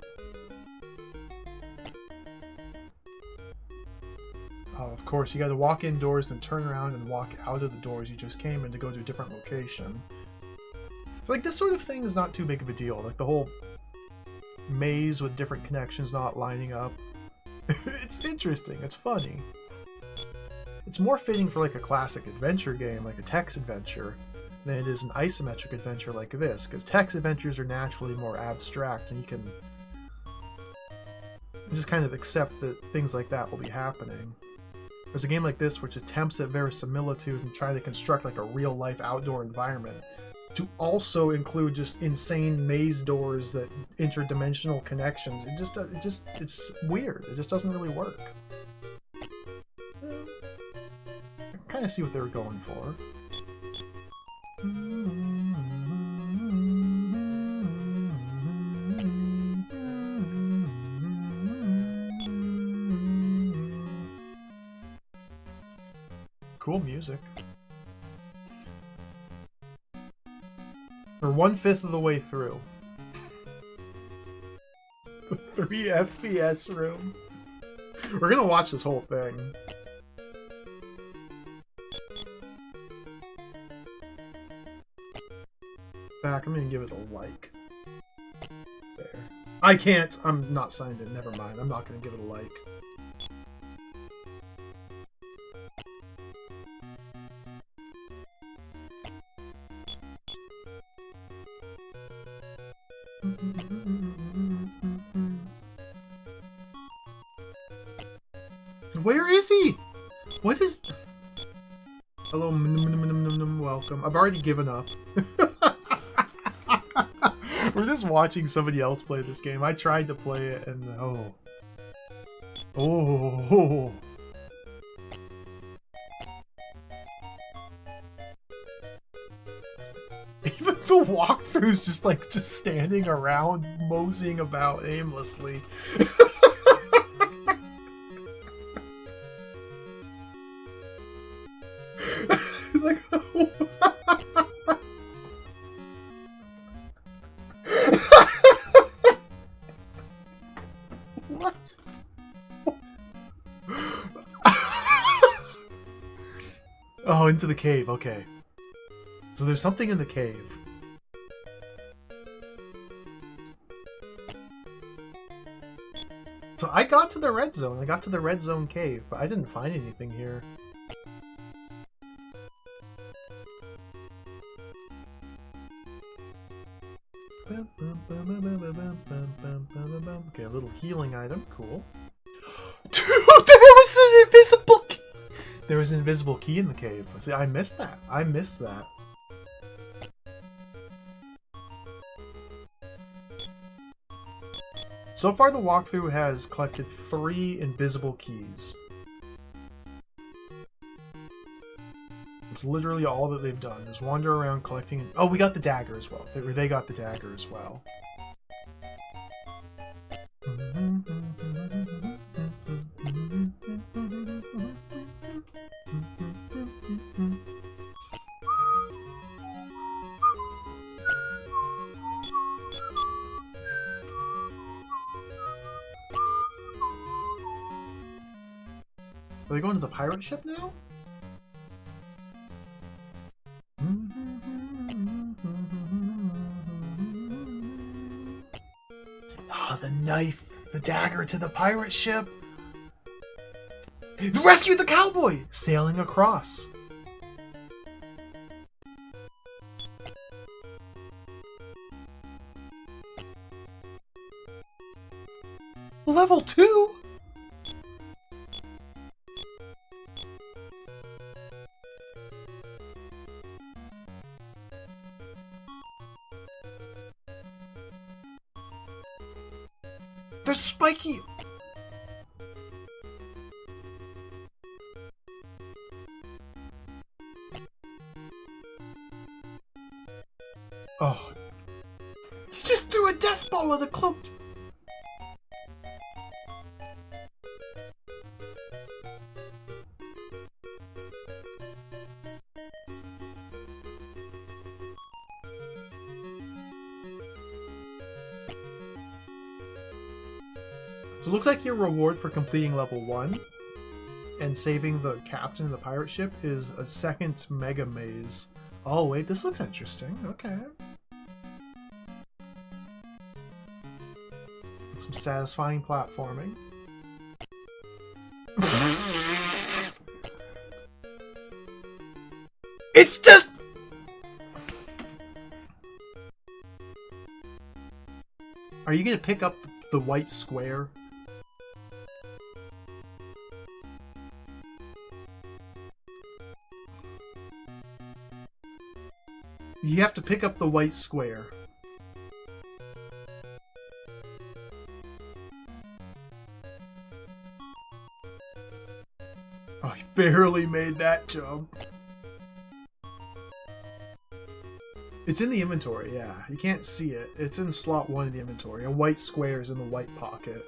Speaker 1: Oh, of course, you gotta walk indoors, then turn around and walk out of the doors you just came in to go to a different location. So, like, this sort of thing is not too big of a deal. Like, the whole maze with different connections not lining up. It's interesting. It's funny. It's more fitting for, like, a classic adventure game, like a text adventure, than it is an isometric adventure like this, because text adventures are naturally more abstract and you can just kind of accept that things like that will be happening. There's a game like this which attempts at verisimilitude and try to construct like a real-life outdoor environment to also include just insane maze doors that interdimensional connections. It's weird. It just doesn't really work. I can kind of see what they were going for. Cool music. We're 1/5 of the way through. 3 FPS room. We're gonna watch this whole thing. Back, I'm gonna give it a like. There. I can't. I'm not signed in. Never mind. I'm not gonna give it a like. Where is he? What is... Hello, welcome. I've already given up. We're just watching somebody else play this game. I tried to play it and... Oh. Even the walkthrough's just standing around, moseying about aimlessly. Like, what? Oh, into the cave. Okay. So there's something in the cave. So I got to the red zone. I got to the red zone cave, but I didn't find anything here. Okay, a little healing item. Cool. Dude, there was an invisible key! There was an invisible key in the cave. See, I missed that. I missed that. So far, the walkthrough has collected 3 invisible keys. It's literally all that they've done, is wander around collecting... Oh, we got the dagger as well. They got the dagger as well. Are they going to the pirate ship now? Ah, the knife, the dagger to the pirate ship. Rescue the cowboy! Sailing across. Level 2? There's spiky... Oh. He just threw a death ball at a cloaked... So it looks like your reward for completing level 1 and saving the captain of the pirate ship is a second mega maze. Oh wait, this looks interesting. Okay. Some satisfying platforming. It's just... Are you gonna pick up the white square? You have to pick up the white square. Oh, he barely made that jump. It's in the inventory, yeah. You can't see it. It's in slot 1 in the inventory. A white square is in the white pocket.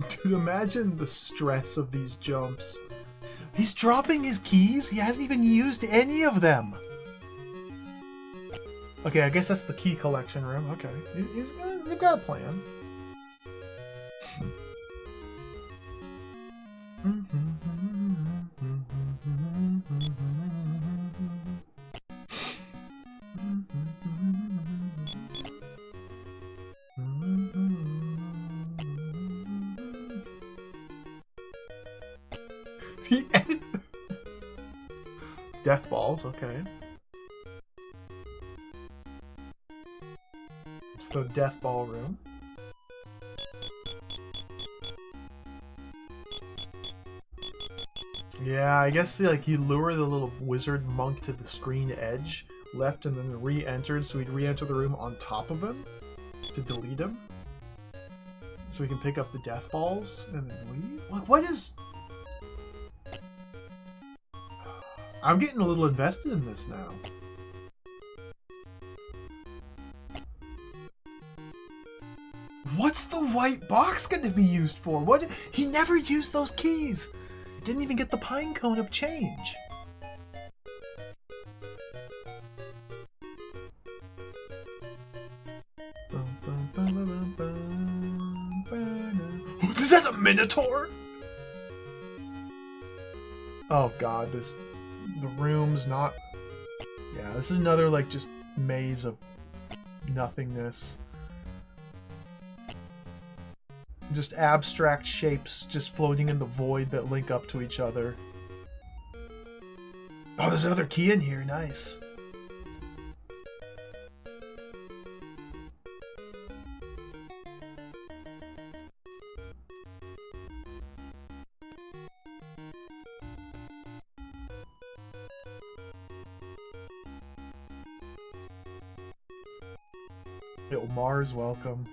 Speaker 1: Dude, imagine the stress of these jumps. He's dropping his keys? He hasn't even used any of them. Okay, I guess that's the key collection room. Okay. They've got a plan. Death balls, okay. It's the death ball room. Yeah, I guess like you lure the little wizard monk to the screen edge, left, and then re-entered, so we'd re-enter the room on top of him to delete him. So we can pick up the death balls and then leave? What is... I'm getting a little invested in this now. What's the white box going to be used for? What? He never used those keys. Didn't even get the pine cone of change. Is that a minotaur? Oh god, the room's not... Yeah, this is another, like, just maze of nothingness. Just abstract shapes just floating in the void that link up to each other. Oh, there's another key in here. Nice. Yo, Mars, welcome.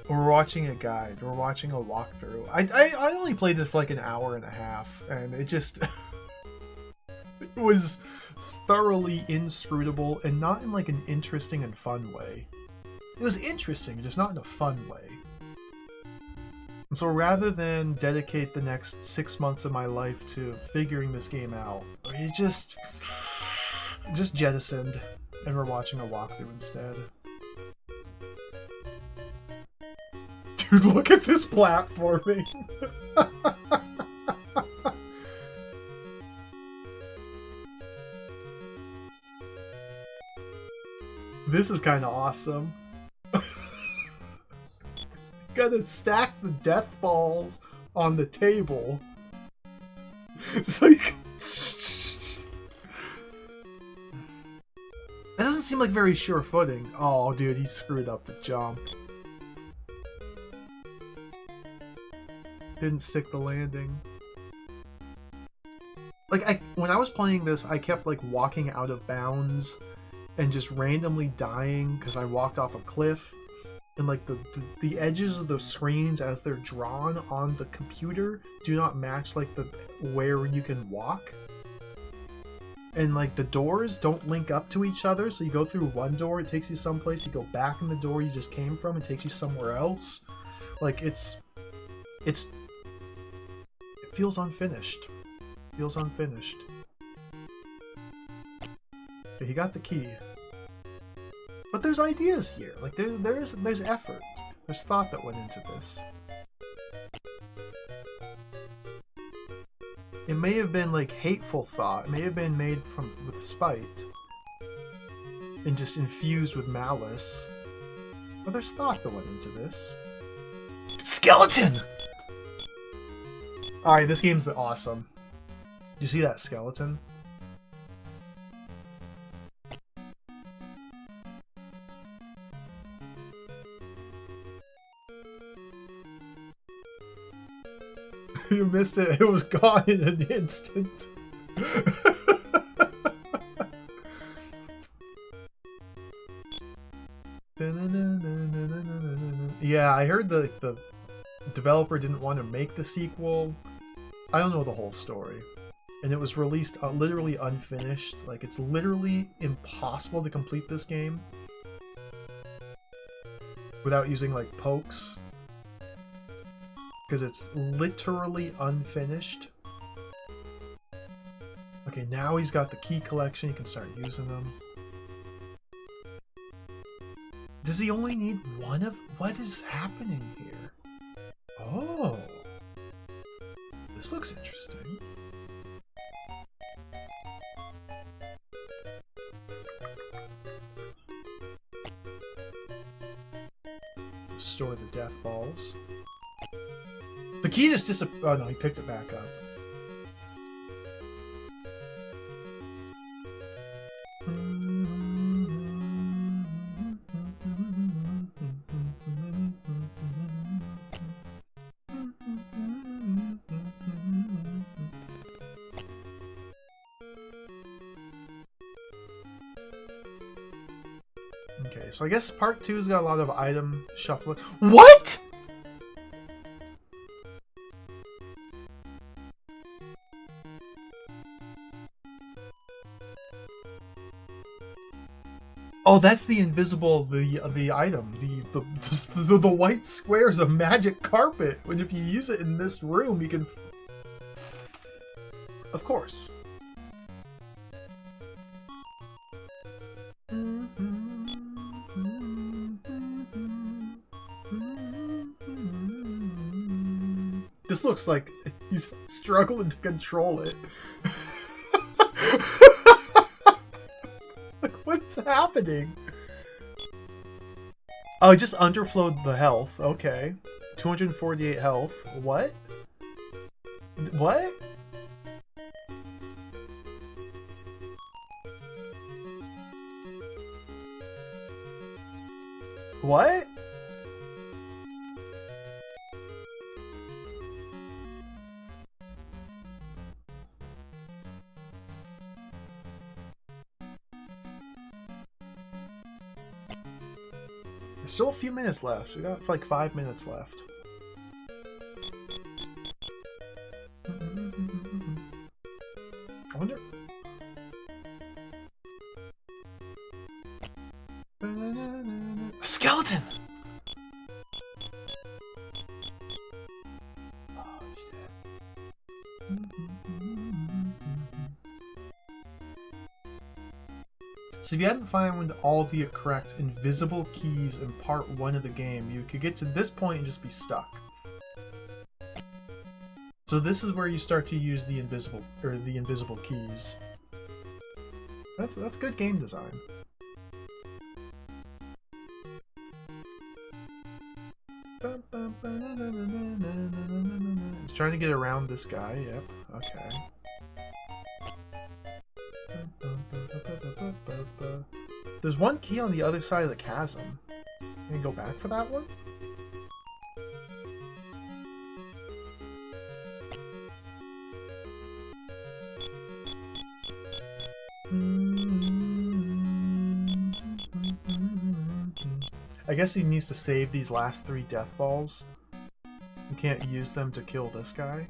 Speaker 1: We're watching a guide. We're watching a walkthrough. I only played this for like an hour and a half, and it just... it was thoroughly inscrutable, and not in like an interesting and fun way. It was interesting, just not in a fun way. And so rather than dedicate the next 6 months of my life to figuring this game out, it just jettisoned, and we're watching a walkthrough instead. Dude, look at this platforming. This is kind of awesome. Gotta stack the death balls on the table. So you can... That doesn't seem like very sure footing. Oh, dude, he screwed up the jump. Didn't stick the landing. Like, when I was playing this, I kept, like, walking out of bounds and just randomly dying because I walked off a cliff. And, like, the edges of the screens as they're drawn on the computer do not match, like, where you can walk. And, like, the doors don't link up to each other, so you go through one door, it takes you someplace, you go back in the door you just came from, it takes you somewhere else. Like, it feels unfinished. Feels unfinished. Okay, he got the key. But there's ideas here. Like, there's effort. There's thought that went into this. It may have been, like, hateful thought. It may have been made with spite. And just infused with malice. But there's thought that went into this. Skeleton! Alright, this game's awesome. You see that skeleton? You missed it. It was gone in an instant. Yeah, I heard the developer didn't want to make the sequel. I don't know the whole story. And it was released literally unfinished. Like, it's literally impossible to complete this game. without using like pokes. Because it's literally unfinished. Okay, now he's got the key collection. He can start using them. Does he only need one of... What is happening here? Oh. This looks interesting. Store the death balls. The key just disappeared. Oh no, he picked it back up. Okay, so I guess part 2's got a lot of item shuffling. What?! Oh, that's the invisible the item. The white square is a magic carpet. And if you use it in this room, you can. Of course. This looks like he's struggling to control it. What's happening? Oh, it just underflowed the health. Okay. 248 health. What? What? What? There's still a few minutes left. We got like 5 minutes left. I wonder... A skeleton! Oh, he's dead. So if you hadn't found all the correct invisible keys in part 1 of the game, you could get to this point and just be stuck. So this is where you start to use the invisible keys. That's good game design. He's trying to get around this guy, yep, okay. There's one key on the other side of the chasm. Can you go back for that one? I guess he needs to save these last 3 death balls. You can't use them to kill this guy.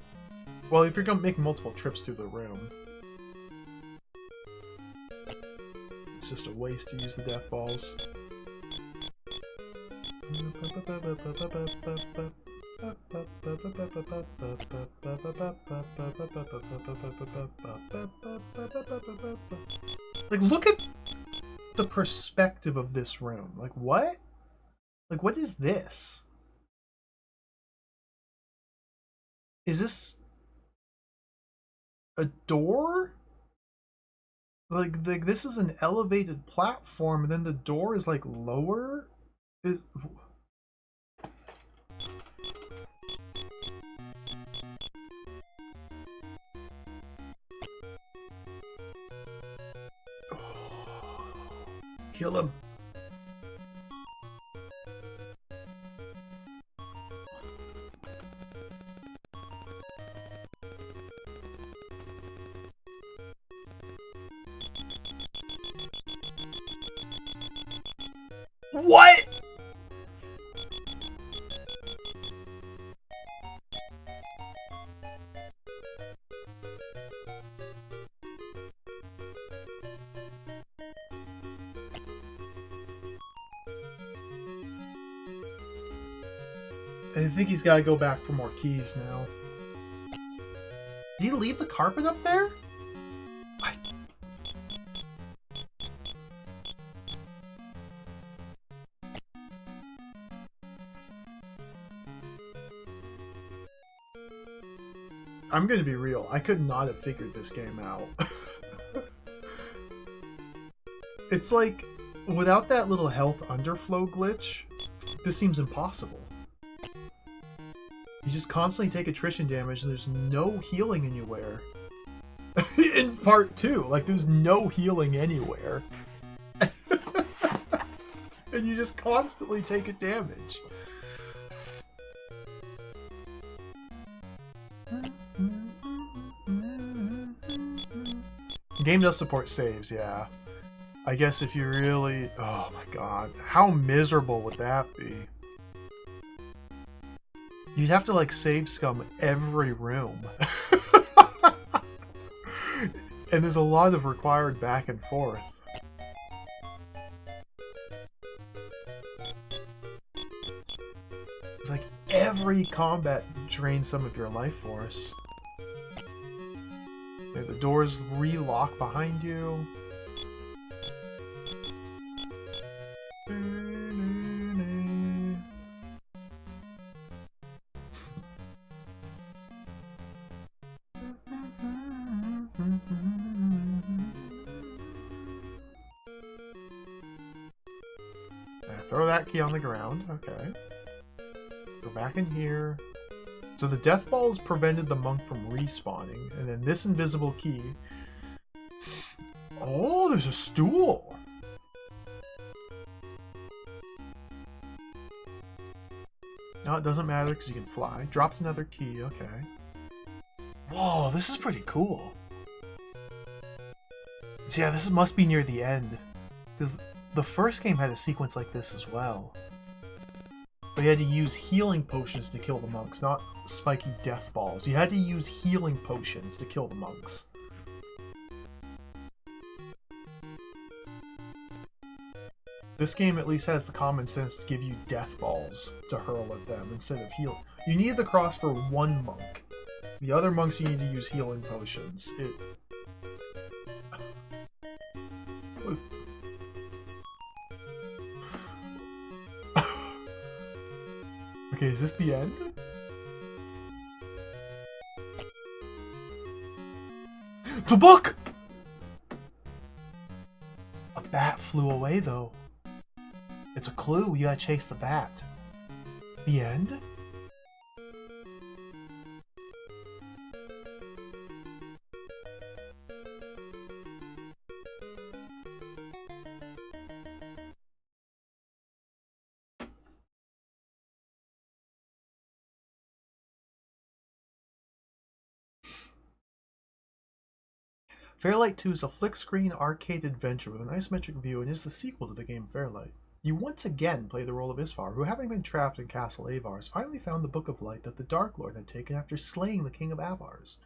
Speaker 1: Well, if you're gonna make multiple trips through the room. It's just a waste to use the death balls. Like, look at the perspective of this room. Like, what? Like, what is this? Is this a door? Like this is an elevated platform, and then the door is like lower? Is... Kill him. What? I think he's got to go back for more keys now. Did he leave the carpet up there? What? I'm gonna be real. I could not have figured this game out. It's like, without that little health underflow glitch, this seems impossible. You just constantly take attrition damage and there's no healing anywhere. In part 2, like there's no healing anywhere. And you just constantly take a damage. The game does support saves, yeah. I guess if you really... Oh my god. How miserable would that be? You'd have to, like, save scum every room. And there's a lot of required back and forth. It's like every combat drains some of your life force. Okay, the doors re-lock behind you. Throw that key on the ground. Okay. Go back in here. So the death balls prevented the monk from respawning. And then this invisible key... Oh, there's a stool! No, it doesn't matter because you can fly. Dropped another key. Okay. Whoa, this is pretty cool. So yeah, this must be near the end. Because the first game had a sequence like this as well. But you had to use healing potions to kill the monks, not spiky death balls. You had to use healing potions to kill the monks. This game at least has the common sense to give you death balls to hurl at them instead of heal. You need the cross for one monk. The other monks you need to use healing potions. Okay, is this the end? The book! A bat flew away, though. It's a clue. You gotta chase the bat. The end? Fairlight 2 is a flick-screen arcade adventure with an isometric view and is the sequel to the game Fairlight. You once again play the role of Isfar, who, having been trapped in Castle Avars, finally found the Book of Light that the Dark Lord had taken after slaying the King of Avars.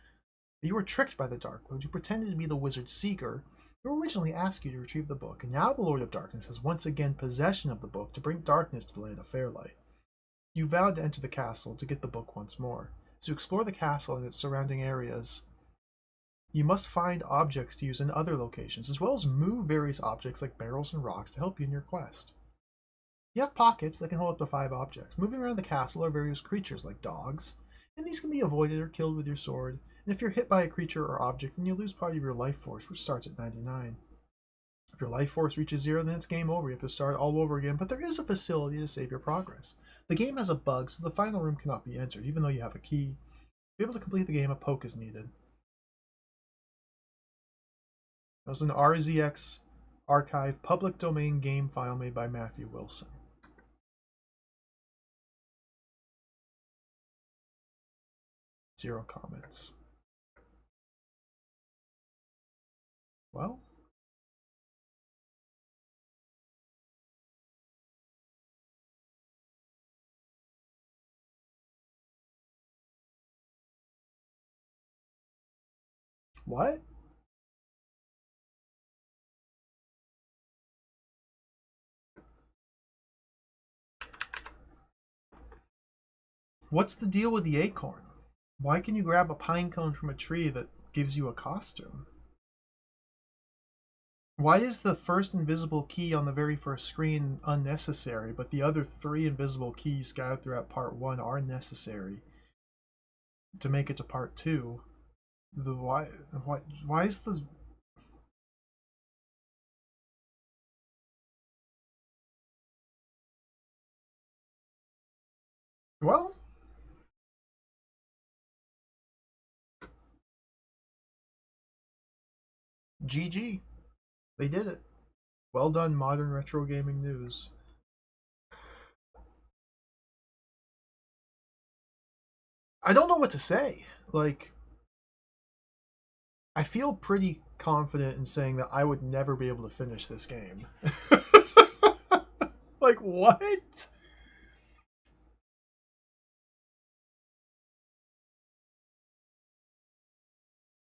Speaker 1: You were tricked by the Dark Lord, who pretended to be the wizard Seeker, who originally asked you to retrieve the book, and now the Lord of Darkness has once again possession of the book to bring darkness to the land of Fairlight. You vowed to enter the castle to get the book once more. As you explore the castle and its surrounding areas, you must find objects to use in other locations, as well as move various objects like barrels and rocks to help you in your quest. You have pockets that can hold up to 5 objects. Moving around the castle are various creatures like dogs, and these can be avoided or killed with your sword, and if you're hit by a creature or object, then you lose part of your life force, which starts at 99. If your life force reaches 0, then it's game over. You have to start all over again, but there is a facility to save your progress. The game has a bug, so the final room cannot be entered, even though you have a key. To be able to complete the game, a poke is needed. That was an RZX archive public domain game file made by Matthew Wilson. Zero comments. Well, what? What's the deal with the acorn? Why can you grab a pine cone from a tree that gives you a costume? Why is the first invisible key on the very first screen unnecessary, but the other 3 invisible keys scattered throughout part 1 are necessary to make it to part 2? Why is the... Well, GG. They did it. Well done, Modern Retro Gaming News. I don't know what to say. Like, I feel pretty confident in saying that I would never be able to finish this game. Like, what?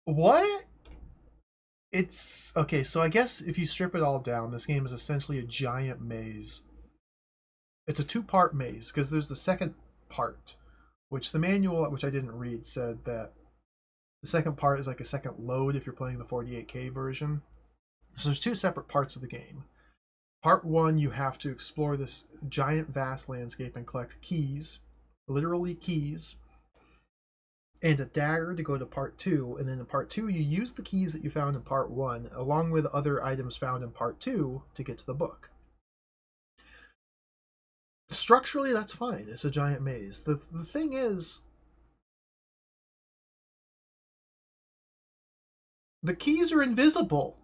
Speaker 1: What? It's okay, so I guess if you strip it all down, this game is essentially a giant maze. It's a 2-part maze because there's the second part, which the manual, which I didn't read, said that the second part is like a second load if you're playing the 48K version. So there's 2 separate parts of the game. Part 1, you have to explore this giant vast landscape and collect keys, literally keys, and a dagger to go to part 2. And then in part 2, you use the keys that you found in part 1 along with other items found in part 2 to get to the book. Structurally, that's fine. It's a giant maze. The thing is, the keys are invisible.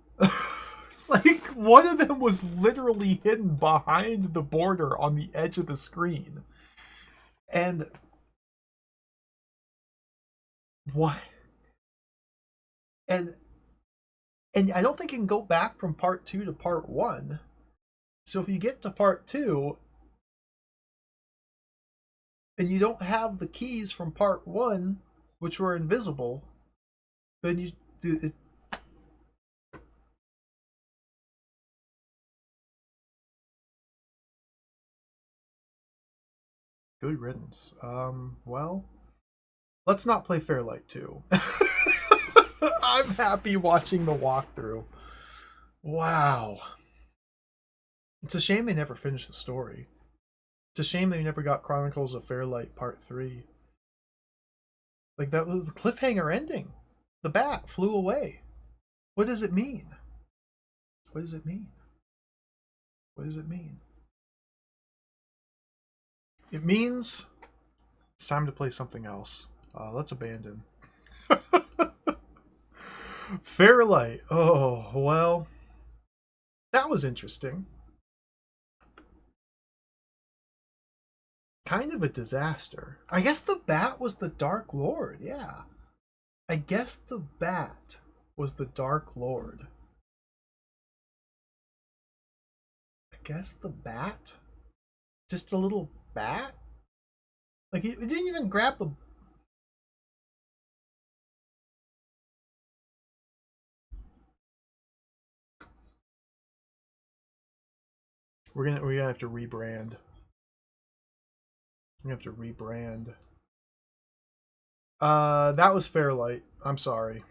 Speaker 1: Like, one of them was literally hidden behind the border on the edge of the screen. And what? And I don't think you can go back from part 2 to part 1. So if you get to part 2 and you don't have the keys from part 1, which were invisible, then you... Good riddance. Well, let's not play Fairlight 2. I'm happy watching the walkthrough. Wow. It's a shame they never finished the story. It's a shame they never got Chronicles of Fairlight Part 3. Like, that was the cliffhanger ending. The bat flew away. What does it mean? What does it mean? What does it mean? It means it's time to play something else. Let's abandon. Fairlight. Oh, well. That was interesting. Kind of a disaster. I guess the bat was the Dark Lord, yeah. I guess the bat was the Dark Lord. I guess the bat? Just a little bat? Like, it didn't even grab the... We're gonna have to rebrand. We have to rebrand. That was Fairlight. I'm sorry.